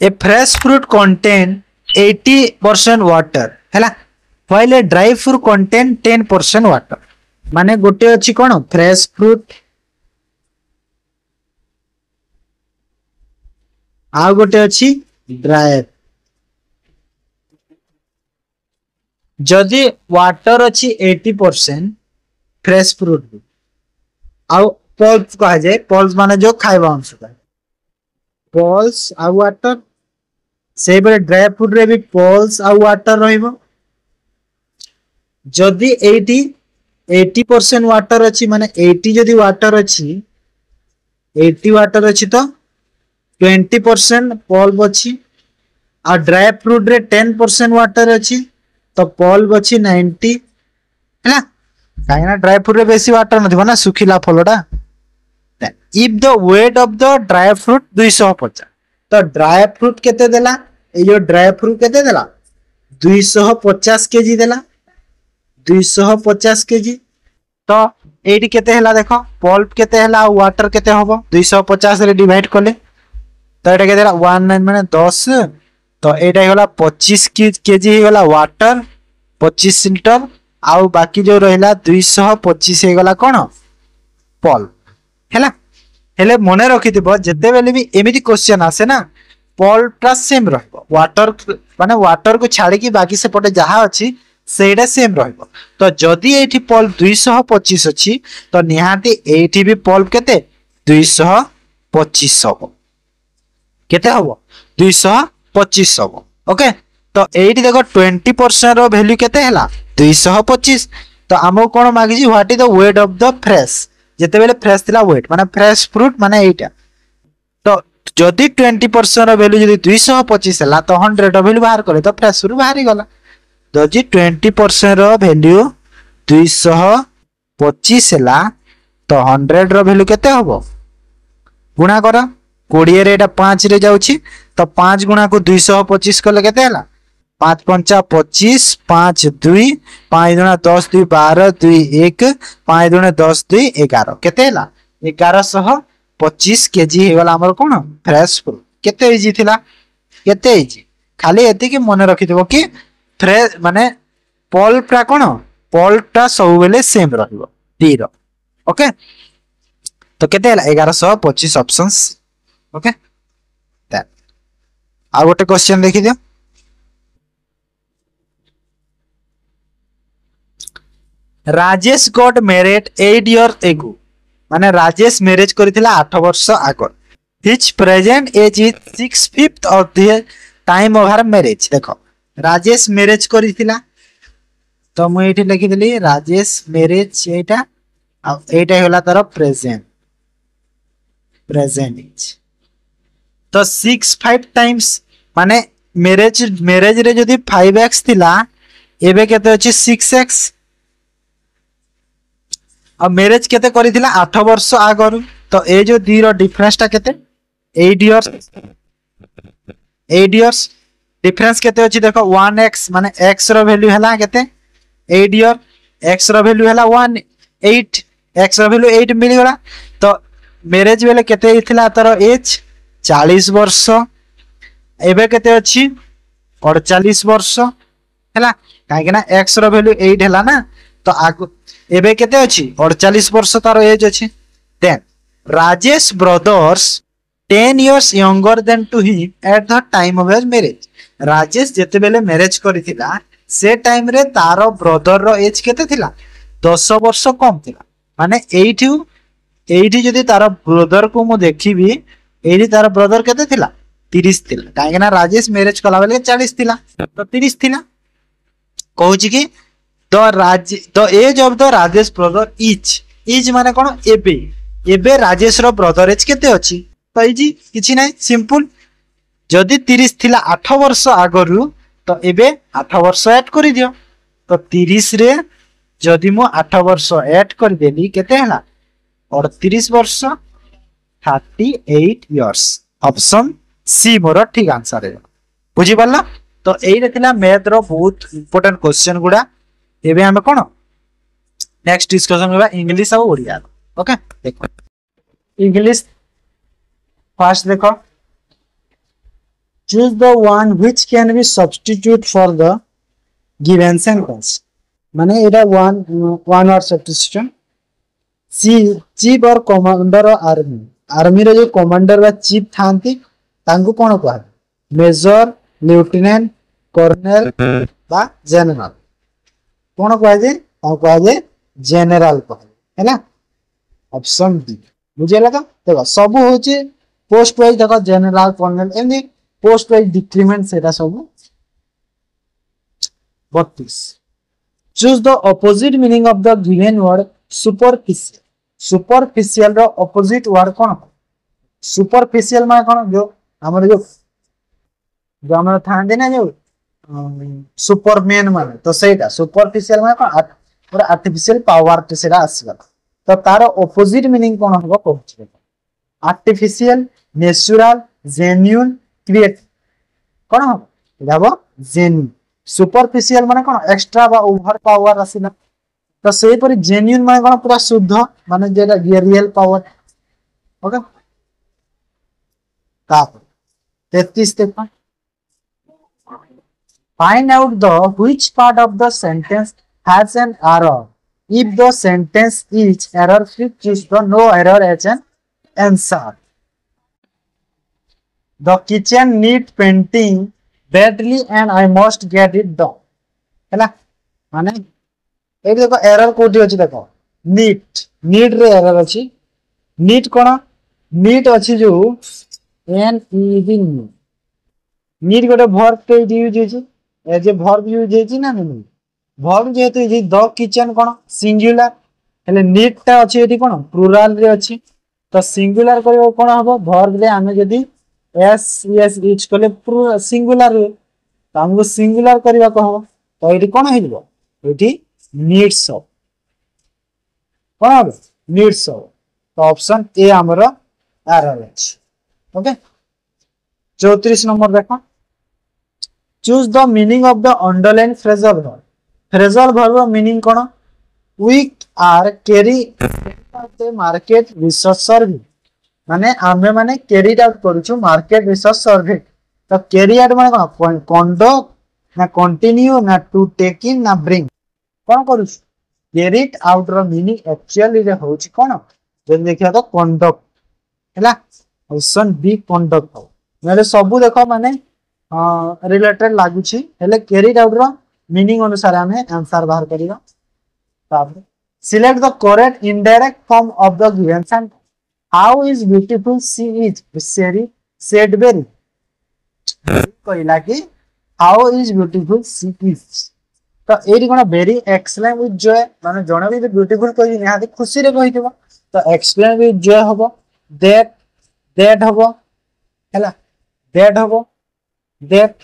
ए फ्रेश फ्रूट कंटेन 80% वाटर हैला while a dry fruit contain 10% water माने गोटे अछि कोन फ्रेश फ्रूट आ गोटे अछि ड्राई जदि वाटर अछि 80% फ्रेश फ्रूट आउ पल्स कहा जाए पल्स माने जो खाइबा अंश पल्स आउ वाटर से बेले ड्राई फ्रूट रे भी पल्स आउ वाटर रहिबो जदि 80% वाटर अच्छी माने 80 जदि वाटर अच्छी 80 वाटर अच्छी तो 20% पल्प अच्छी आ ड्राई फ्रूट रे 10% वाटर अच्छी तो पल्प अच्छी 90 है ना कहीं ड्राई फ्रूट रे बेसी वाटर नथिबो ना सुखिला फलटा if the weight of the dry fruit 250 तो ड्राई फ्रूट केते देला ए जो ड्राई फ्रूट केते देला 250 केजी देला 250 केजी तो एटी केते हला देखो पल्प केते हला वाटर केते हबो 250 रे डिवाइड करले तो एटा केते 19 माने 10 तो एटा होला 25 केजी हे गला वाटर 25 लीटर आउ बाकी जो रहिला 225 हे गला कोन पल्प हैला हेले मने रखिथिबो जते बेले भी एमिति क्वेश्चन आसे ना पल्पटा सेम रहबो वाटर माने वाटर को छाड़ी की बाकी से पटे जहा अछि सेटा सेम रहबो तो जदी एठी पल्प 225 अछि तो निहाती एठी भी पल्प केते 225 हबो केते हबो 225 हबो ओके तो एठी देखो 20% रो वैल्यू केते हला 225 तो हमो कोन मागी जी what is the weight of the fresh जेते बेले फ्रेश थिला वेट माने फ्रेश फ्रूट माने एटा तो जदी 20% रो वैल्यू जदी 225 हला तो 100 रो वैल्यू बाहर करे तो फ्रेश फ्रूट बाहर गला जदी 20% रो वैल्यू 225 हला तो 100 रो वैल्यू केते हबो गुणा करा 20 रे एटा 5 रे जाउची तो 5 गुणा को 225 करले केते हला 5 पंचा 25 5 2 5 दुना 10 2 12 2 1 5 दुना 10 2 11 केते हला 1125 केजी हे गला हमर कोन फ्रेश फ्रूट केते इजी थिला केते इजी खाली एते कि मन रखि देबो कि फ्रेश माने पल्प रा कोन पल्पटा सब बेले सेम रहइबो डी रो ओके तो केते हला 1125 ऑप्शंस ओके दैट आ गोटे क्वेश्चन देखि दियो Rajesh got married 8 years ago माने राजेश मैरिज करथिला 8 वर्ष आगर his present age is 6/5 of the time of her marriage देखो राजेश मैरिज करथिला तो मु एठी लिखि देली राजेश मैरिज एटा आ एटा होला तार प्रेजेंट एज तो 6/5 टाइम्स माने मैरिज रे जदी 5x थिला एबे केते अछि 6x अब मैरिज केते करिथिला 8 वर्ष आगरु तो ए जो दी रो डिफरेंस ता केते 8 इयर्स डिफरेंस केते अछि देखो 1x माने x रो वैल्यू हला केते 8 इयर x रो वैल्यू हला 8 x रो वैल्यू 8 मिली गला तो मैरिज बेले केते हिथिला तार एज 40 वर्ष एबे केते अछि 48 वर्ष हला काहे कि ना x रो वैल्यू 8 हला ना तो आगु एबे केते अछि 48 वर्ष तार एज अछि then Rajesh brothers 10 years younger then to him at the time of his marriage Rajesh जेते बेले मैरिज करिथिला से टाइम रे तारो ब्रदर रो एज केते थिला 10 वर्ष कम थिला माने एठी जदी तारो ब्रदर को मु देखिबी एठी तारो ब्रदर केते थिला 30 थिला काहे ना राजेश मैरिज कला बेले 40 थिला तो 30 थिला कहूची कि the age of the Rajesh brother is माने कोन एबे राजेश रो ब्रदर एज केते अछि तो इजी किछि नै सिंपल जदी 30 थिला 8 वर्ष आगरु तो एबे 8 वर्ष ऐड करि दियो तो 30 रे जदी मु 8 वर्ष ऐड कर देली केते हला 38 वर्ष 38 इयर्स ऑप्शन सी मोर ठीक आंसर है बुझी पल्ला तो एई रथिला मैथ रो बहुत इंपोर्टेंट क्वेश्चन गुडा एबे हमें कोन नेक्स्ट डिस्कशन करबा इंग्लिश और ओडिया ओके देखो इंग्लिश फर्स्ट देखो choose the one which can be substitute for the given sentence माने एटा one word substitution चीफ और कमांडर आर्मी रे जो कमांडर बा चीफ थांती तांको कोन कहै मेजर लेफ्टिनेंट कर्नल बा जनरल कोन कहै जे जनरल कहै हैला ऑप्शन डी बुझेला तो देखो सब होचे पोस्ट वाइज देखो जनरल कर्नल एमनी पोस्ट वाइज डिक्रीमेंट सेटा सब 32 choose the opposite meaning of the given word superficial superficial रो ऑपोजिट वर्ड कोन सुपरफिशियल माने कोन जो हमर जो हमर थांदे ना जो सुपरमैन माने तो सेटा सुपरफिशियल माने कोन पूरा आर्टिफिशियल पावर ते सेटा आसीबा तो तार ऑपोजिट मीनिंग कोन होबो कहछ आर्टिफिशियल नेचुरल जेन्युइन क्रिएट कोन हो एडाबो जेन्युइन सुपरफिशियल माने कोन एक्स्ट्रा बा ओवर पावर आसीना तो सेही परि जेन्युइन माने कोन पूरा शुद्ध माने जेटा रियल पावर ओके ताप 33 देखो find out the which part of the sentence has an error if the sentence is error free choose the no error as an answer the kitchen need painting badly and I must get it done हैला माने ए देखो एरर कोठी अछि देखो नीट रे एरर अछि नीट कोन नीट अछि जो एन ई डी नीट गोटे वर्ब के यूज अछि ए जे वर्ब यूज अछि ना नहीं वर्ब जेतु इज द किचन कोन सिंगुलर हेले नीट ता अछि एठी कोन प्लुरल रे अछि तो सिंगुलर करियो कोन हबो वर्ब रे आमे जदी एस एस यूज करले सिंगुलर रे तो हमको सिंगुलर करबा कहबो तो एठी कोन हेजबो एठी नीड्स ऑफ कोन हबो नीड्स ऑफ तो ऑप्शन ए हमरो एरर अछि ओके 34 नंबर देखो choose the meaning of the underline phrasal verb phrasal verb meaning कोन we are carry the market research survey माने आमे माने कैरी आउट करूछु मार्केट रिसर्च सर्वे तो कैरी आउट माने कोन कंडक्ट ना कंटिन्यू ना टू टेक इन ना ब्रिंग कोन करूछु कैरी आउट रो मीनिंग एक्चुअली रे होछि कोन जन देखिया तो कंडक्ट हैला ऑप्शन बी कंडक्ट हो मेरे सब देखो माने रिलेटेड लागु छी हेले कैरी आउट रो मीनिंग अनुसार हमें आंसर बाहर करियो तापर select the correct indirect form of the given sentence how is beautiful sea is सेरी सेड वेरी कहला कि how is beautiful sea is तो एरी कोन वेरी एक्सलेंट विथ जॉय माने जणे भी ब्यूटीफुल कहि निहाती खुशी रे कहितबो तो एक्सप्लेन विथ जॉय हबो दैट हबो हैला दैट हबो दैट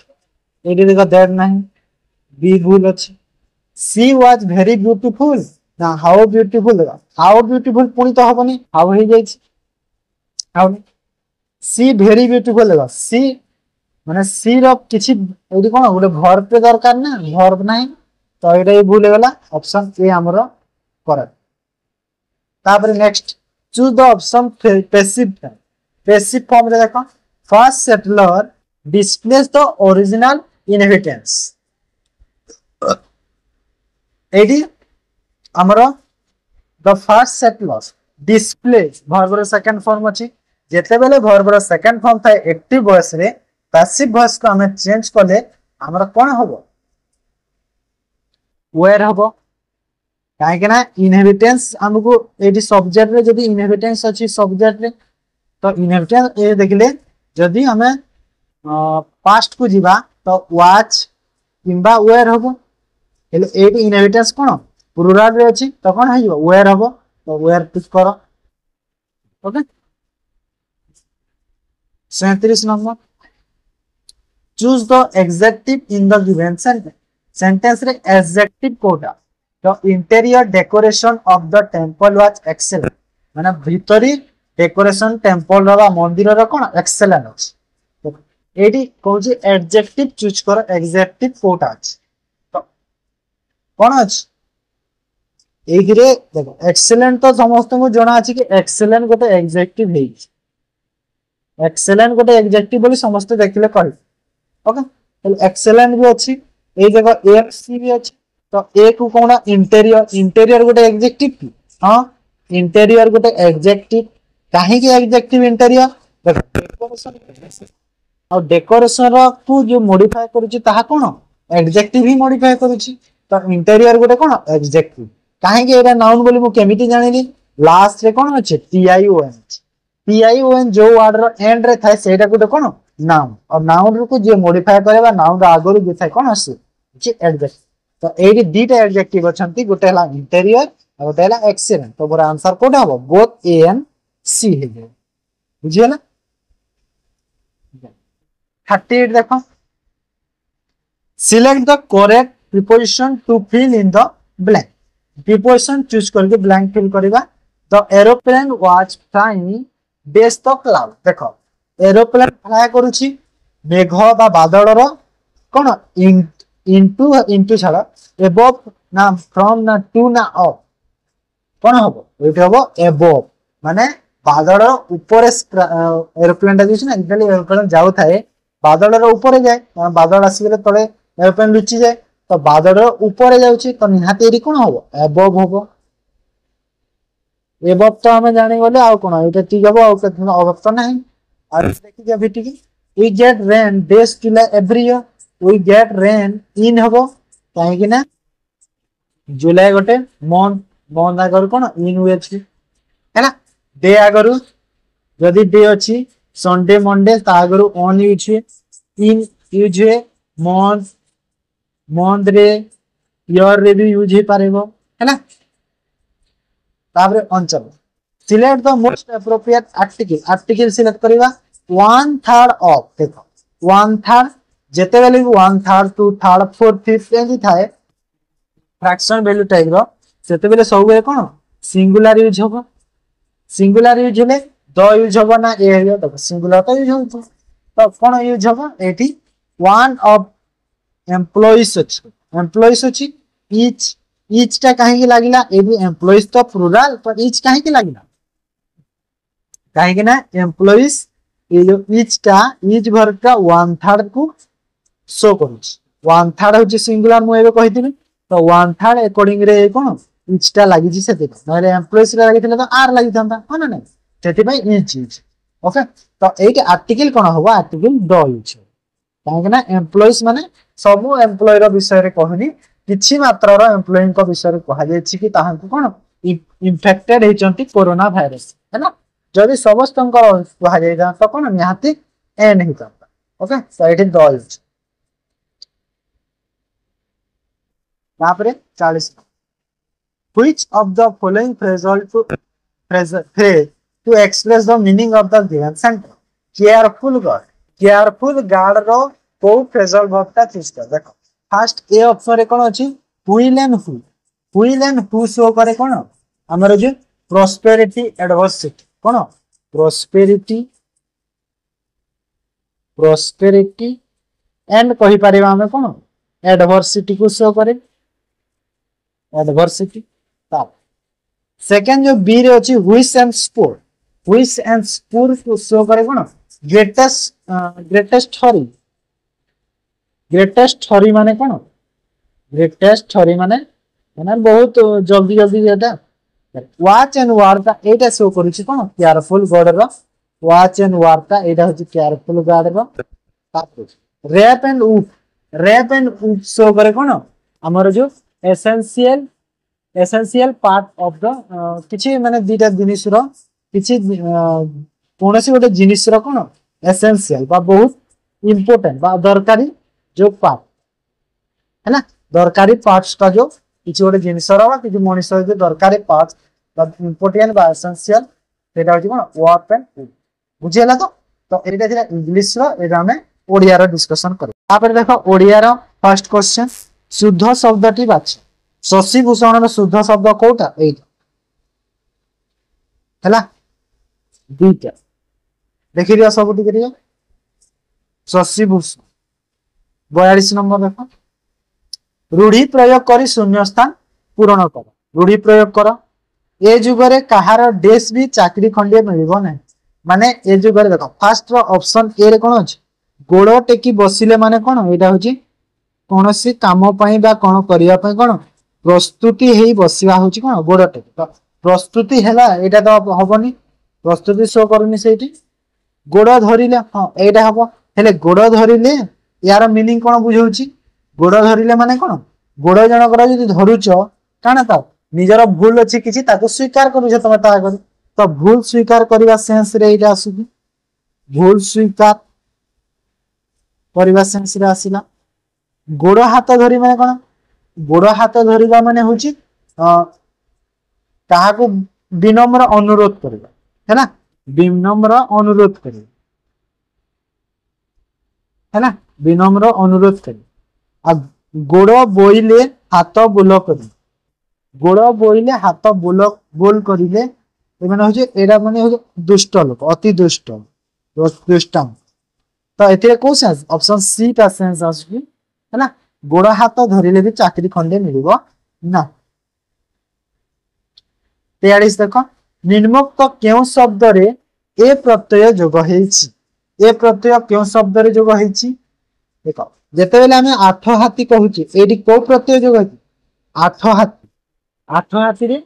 एडी देखो दैट नहीं बी भूल अछि सी वाज वेरी ब्यूटीफुल ना हाउ ब्यूटीफुल हाउ ब्यूटीफुल पुनी तो हबनी हाउ हे जाई छी हाउ सी वेरी ब्यूटीफुल लगा सी माने सी रो किछि एडी कोन गोटे वर्ब पे दरकार ना वर्ब नहीं तो एटा ही भूल गेला ऑप्शन ए हमरो करेक्ट तापर next choose the option passive form रे देखो first settler displays the original inhabitants एडी हमरो the first settlers displays verb रो सेकंड फॉर्म अछि जेते बेले verb रो सेकंड फॉर्म थाए एक्टिव वॉइस रे पैसिव वॉइस को हमें चेंज करले हमरो कोन होबो वेयर होबो काहे के ना इनहेबिटेंस हमको एडी सब्जेक्ट रे जदी इनहेबिटेंस अछि सब्जेक्ट रे तो इनहेबिटेंस ए देखले जदी हमें पास्ट को जीवा तो वाच किंबा वेयर होबो हेले एटी इनहेबिटेंस कोन प्लुरल रे अछि तो कोन हेजो वेयर होबो तो वेयर टिक करो okay 37 number choose the adjective in the given sentence रे एडजेक्टिव कोटा the interior decoration of the temple was excellent माने भीतरी डेकोरेशन टेंपल रो मंदिर रो कोन एक्सेलेंट अछि एडी कोजे एडजेक्टिव चूज करो एडजेक्टिव कोटा अछि तो कोन अछि एग्रे देखो एक्सीलेंट तो समस्त को जणा अछि कि एक्सीलेंट गोटे एडजेक्टिव हेइ एक्सीलेंट गोटे एडजेक्टिव बोली समस्त देखले कहि ओके एक्सीलेंट भी अछि ए देखो एफसी भी अछि तो ए को कोना इंटीरियर गोटे एडजेक्टिव की हां इंटीरियर गोटे एडजेक्टिव काहे कि एडजेक्टिव इंटीरियर डेकोरेशन और डेकोरेशन को जो मॉडिफाई करूची ताहा कोन एडजेक्टिव ही मॉडिफाई करूची तो इंटीरियर गोटे कोन एडजेक्टिव काहे कि एटा नाउन बोली मु केमिति जानिली लास्ट रे कौन अच्छे TION TION जो वर्ड रो एंड रे थाए सेटा गुटे कौन नाउन और नाउन को जे मॉडिफाई करेबा नाउन रो आगरु जे थाए कौन आसे जे एडजेक्टिव तो एडी दीटा एडजेक्टिव अछंती गुटे हला इंटीरियर और गुटे हला एक्सीलेंट तो मोर आंसर कोटा हो बोथ A and C हे जे बुझियला 38 देखो select the correct preposition to fill in the blank preposition choose करके ब्लैंक फिल करबा द एरोप्लेन वाज फ्लाइंग बेस द क्लाउड देखो एरोप्लेन फ्लाई करूची मेघ बा बादल रो कोन इनटू इनटू छाड़ा एबव ना फ्रॉम ना टू ना अप कोन हबो एटा हबो एबव माने बादल रो ऊपर एरोप्लेन टा दिस ना इटली एरोप्लेन जाउ थाए बादल रो ऊपर जाए बादल आसी गेले तळे एरोप्लेन लुचि जाए तो बादल रो ऊपर जाउची तो निहाते एरी कोन हबो एबव हबो एबव तो हमें जानि गले आ कोन एटा ठीक हबो आ कतना अबव तो नहीं और देखि जे भी ठीक we get rain days to every year we get rain in हबो काहे कि ना जुलाई गोटे मंथ मंथ आगर कोन इन हुए छी हैला डे आगर जदी डे अछि संडे मंडे ता आगर ऑन यूज हुए इन यूज हुए मंथ मंथ रे ईयर रे भी यूज हे पारेबो हैला ताबरे अंचल select the most appropriate article article select करबा 1/3 ऑफ देखो 1/3 जेते बेले 1/3 2/3 4/5 एंदी थाए फ्रैक्शन वैल्यू टाइप रो सेते बेले सब बेले कोन सिंगुलर यूज होबो सिंगुलर यूज हेले द यूज होबो ना ए हेबो तो सिंगुलर तो यूज होबो तो कोन यूज होबो एठी वन ऑफ एम्प्लॉइज अछि ईच टा काहे की लागिला ए भी एम्प्लॉइज तो प्लुरल पर ईच काहे की लागिला काहे कि ना एम्प्लॉइज ये जो ईच टा ईच वर्ग का 1/3 को शो करूछ 1/3 होची सिंगुलर मु एबे कहिथिनि तो 1/3 अकॉर्डिंग रे कोन ईच टा लागि जी सेते नले एम्प्लॉइज रे लागि थिले तो आर लागि थांता हो ना नहीं सेति भाई ईच ओके तो एटी आर्टिकल कोन होबो आर्टिकल द यूज काहे कि ना एम्प्लॉइज माने सब एम्प्लॉय रो विषय रे कहनी किछि मात्र रो एम्प्लॉय को विषय रे कहा जाय छी कि ताहां कोन इन्फेक्टेड हेचंती कोरोना वायरस है ना जदि समस्तंकर कहा जाय तो कोन निहाती एन ही करता okay so it is the use तापरे 40 which of the following phrasal to phrase to express the meaning of the given sentence careful guard रो को फ्रेजल वर्ब ता चूज कर देखो फर्स्ट ए ऑप्शन रे कोन अछि व्हिल एंड हु शो करे कोन हमर जे प्रोस्पेरिटी एडवर्सिटी कोन प्रोस्पेरिटी एंड कहि परिबा हमें कोन एडवर्सिटी को शो करे एडवर्सिटी ता सेकंड जो बी रे अछि व्हिच एंड स्पोर को शो करे कोन ग्रेटेस्ट हरी माने कोन ग्रेटेस्ट हरी माने बहुत जल्दी जल्दी जेटा वॉच एंड वार का एटा शो करूची कोन केयरफुल गार्ड रो वॉच एंड वार का एटा होची केयरफुल गार्ड रो रैप एंड उफ शो करे कोन हमर जो एसेंशियल पार्ट ऑफ द किछि माने दीटा जिनिस रो किछि कोनसी गोटे जिनिस रो कोन एसेंशियल बा बहुत इंपोर्टेंट बा दरकारी जो पार्ट है ना दरकारी पार्ट्स का जो किछि गोटे जिनिस रो बा किछि मनुष्य जो दरकारी पार्ट्स बा इंपोर्टेंट बा एसेंशियल सेटा होची कोन वर्ब एंड उफ बुझियला तो एटा थिला इंग्लिश रो एटा हमें ओडिया रो डिस्कशन करू तापर देखो ओडिया रो फर्स्ट क्वेश्चन शुद्ध शब्दटी बाछ शशि भूषण रो शुद्ध शब्द कोटा एटा हला दुईटा देखि दिया सब टिके दिया शशि भूषण 42 नंबर देखो रूढ़ी प्रयोग करी शून्य स्थान पूरण कर रूढ़ी प्रयोग कर ए जुगरे कहार डेस भी चाकरी खंडे मिलिबो नै माने ए जुगरे देखो फर्स्ट रो ऑप्शन ए रे कोन अछि गोड़ टेकी बसिले माने कोन एटा होची कोनोसी काम पई बा कोन करिया पई कोन प्रस्तुति हेई बसिवा होची कोन गोड़ टेकी तो प्रस्तुति हैला एटा तो हबनी प्रस्तुति शो करूनी सेठी गोड़ धरिले हां एटा हबो हेले गोड़ धरिले यार मीनिंग कोन बुझौची गोड़ धरिले माने कोन गोड़ जण करा जदी धरुचो काना त निजर भूल अच्छी किसी स्वीकार करूछ तुम ता आगे तो भूल स्वीकार करने सेंस रे एटा आसुची भूल स्वीकार करने सेंस रे आसिला गोड़ हाथ धरी माने कोन गोड़ हाथ धरिबा माने होची काहाको विनम्र अनुरोध करबा है ना विनम्र अनुरोध करबा है ना विनम्र अनुरोध कर गोड़ बोइले हाथ बोल कर गोड़ बोइले हाथ बोल बोल करिले माने हो एडा माने हो दुष्ट लोक अति दुष्ट दुष्टांग तो एते को सेंस ऑप्शन सी का सेंस आसुची है ना गोड़ हाथ धरिले भी चाकरी खंडे मिलिबो ना 43 देखो निम्नोक्त केउ शब्द रे ए प्रत्यय जोग हेछि ए प्रत्यय क्यों शब्द रे जोग हेछि देखो जेते बेले हमें आठ हाथी कहूची एडी को प्रत्यय जोग हेछि आठ हाथी रे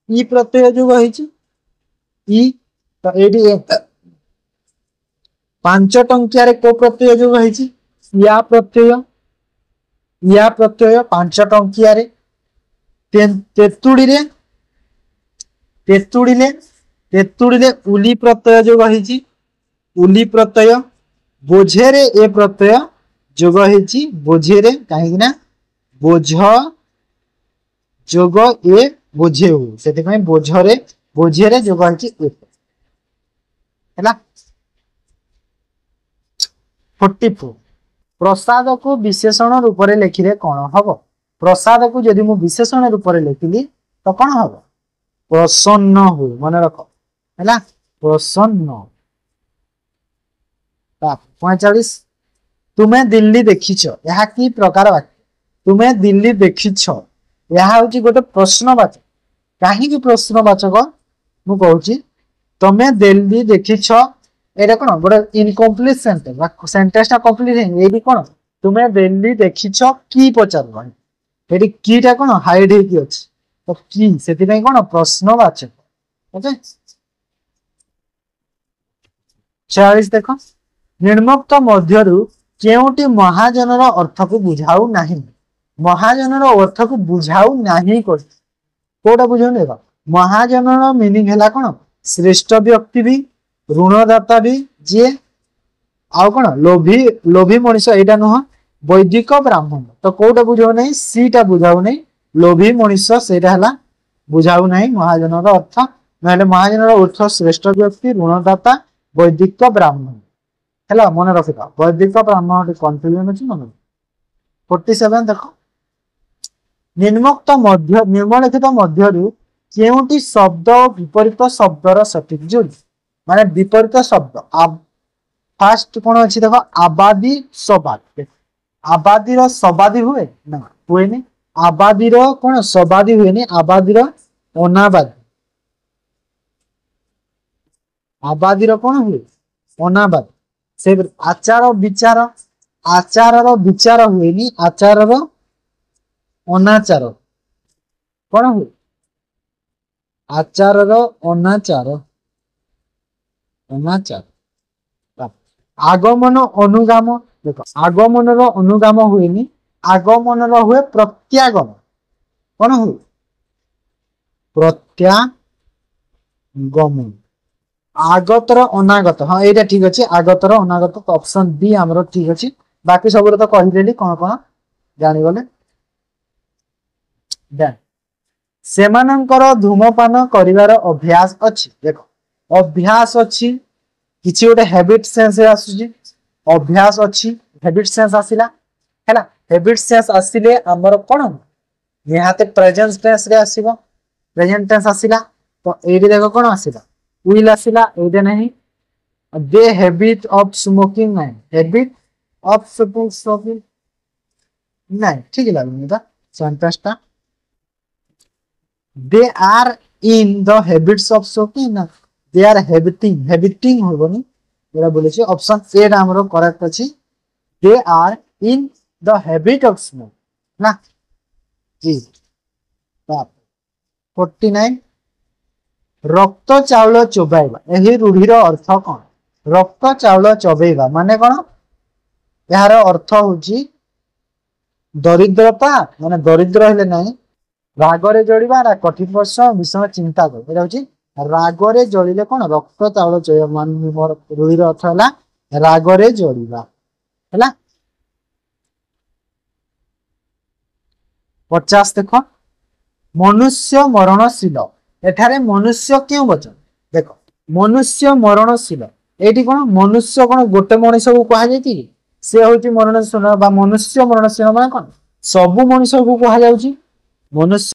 ई प्रत्यय जोग हेछि ई तो एडी पांच टंकिया रे को प्रत्यय जोग हेछि या प्रत्यय पांच टंकिया रे तेतुड़ी रे उली प्रत्यय जोग हेछि उली प्रत्यय बोझे ए प्रत्यय जोग हेछि बोझे कहीं बोझ जोग ए बोझे हो सेति कहीं बोझे जोग हेछि ए हैला 44 प्रसाद को विशेषण रूप रे लेखिले कोन हबो प्रसाद को यदि मु विशेषण रूप रे लेखिली तो कोन हबो प्रसन्न हो मन रख हैला प्रसन्न 45 तुम्हें दिल्ली देखिछ यह कि प्रकार वाक्य तुम्हें दिल्ली देखिछ यह होची गोटे प्रश्नवाचक कहीं प्रश्नवाचक मु कहूची तुम्हें दिल्ली देखिछ एटा कोन गोटे इनकम्प्लीट सेंटेंस सेंटेंस ता कंप्लीट हे एबी कोन तुम्हें दिल्ली देखिछ की पचारबा एडी कीटा कोन हाइड हे की अछि तो की सेति नै कोन प्रश्नवाचक ओके 46 देखो निर्मुक्त मध्यरु केउटी महाजनर अर्थ को बुझाऊ नाही महाजनर अर्थ को बुझाऊ नाही कोटा बुझाऊ नै महाजनर मीनिंग हैला कोन श्रेष्ठ व्यक्ति भी ऋणदाता भी जे आउ कोन लोभी मनुष्य एटा नुह वैदिक ब्राह्मण तो कोटा बुझाऊ नै सीटा बुझाऊ नै लोभी मनुष्य सेटा हैला बुझाऊ नै महाजनर अर्थ नहले महाजनर अर्थ श्रेष्ठ व्यक्ति ऋणदाता वैदिक ब्राह्मण हैला मन रखिता वैदिक ब्राह्मण कन्फ्यूजन अछि मन 47 देखो निम्नलिखित मध्यरु केउटी शब्द विपरीत शब्दर सटीक जोड़ी माने विपरीत शब्द फास्ट कोन अछि देखो आबादी सबाद आबादी रो सबादी हुए ना हुए नि आबादी रो कोन सबादी हुए नि आबादी रो अनाबादी आबादी रो कोन हुए अनाबादी से आचार रो विचार हुए नि आचार रो अनाचार कोन हुए आचार रो अनाचार आगमन अनुगाम देखो आगमन रो अनुगाम हुए नि आगमन रो हुए प्रत्यागमन कोन हुए प्रत्यागमन आगतर अनागत हाँ एटा ठीक अछि आगतर अनागत तो ऑप्शन बी हमरो ठीक अछि बाकी सब तो कहि देली कोन कोन जानि गले देन सेमानंकर धूमपान करिवार अभ्यास अछि देखो अभ्यास अछि किछि ओटे हैबिट सेंस रे आसुची अभ्यास अछि हैबिट सेंस आसिला हैला हैबिट सेंस आसिले हमर कोन निहाते प्रेजेंट टेंस रे आसीबो प्रेजेंट टेंस आसिला तो एडी देखो कोन आसिला विल आसिला एडे नहीं दे हैबिट ऑफ स्मोकिंग नहीं हैबिट ऑफ स्मोकिंग नहीं ठीक लागुनी ता सेंटेंसटा they are in the habits of smoking ना दे आर हैबिटिंग होबनी एरा बोले छी ऑप्शन ए रा हमरो करेक्ट अछि they are in the habit of smoke ना जी 49 रक्त चावल चोबाइबा एही रूढ़ीर अर्थ कोन रक्त चावल चोबाइबा माने कोन यार अर्थ होची दरिद्रता माने दरिद्र हेले नाही रागरे जलिबा ना कठिन परिश्रम भीषण चिंता कर एटा होची रागरे जलिले कोन रक्त चाउल चय मान मोर रुईर अर्थ हला रागरे जलिबा हला 50 देख मनुष्य मरणशील एठारे मनुष्य क्यों वचन देख मनुष्य मरणशील एठी कोन मनुष्य कोन गोटे मनुष्य को कहा जायति से होची मरणशील बा मनुष्य मरणशील माने कोन सब मनुष्य को कहा जाउची मनुष्य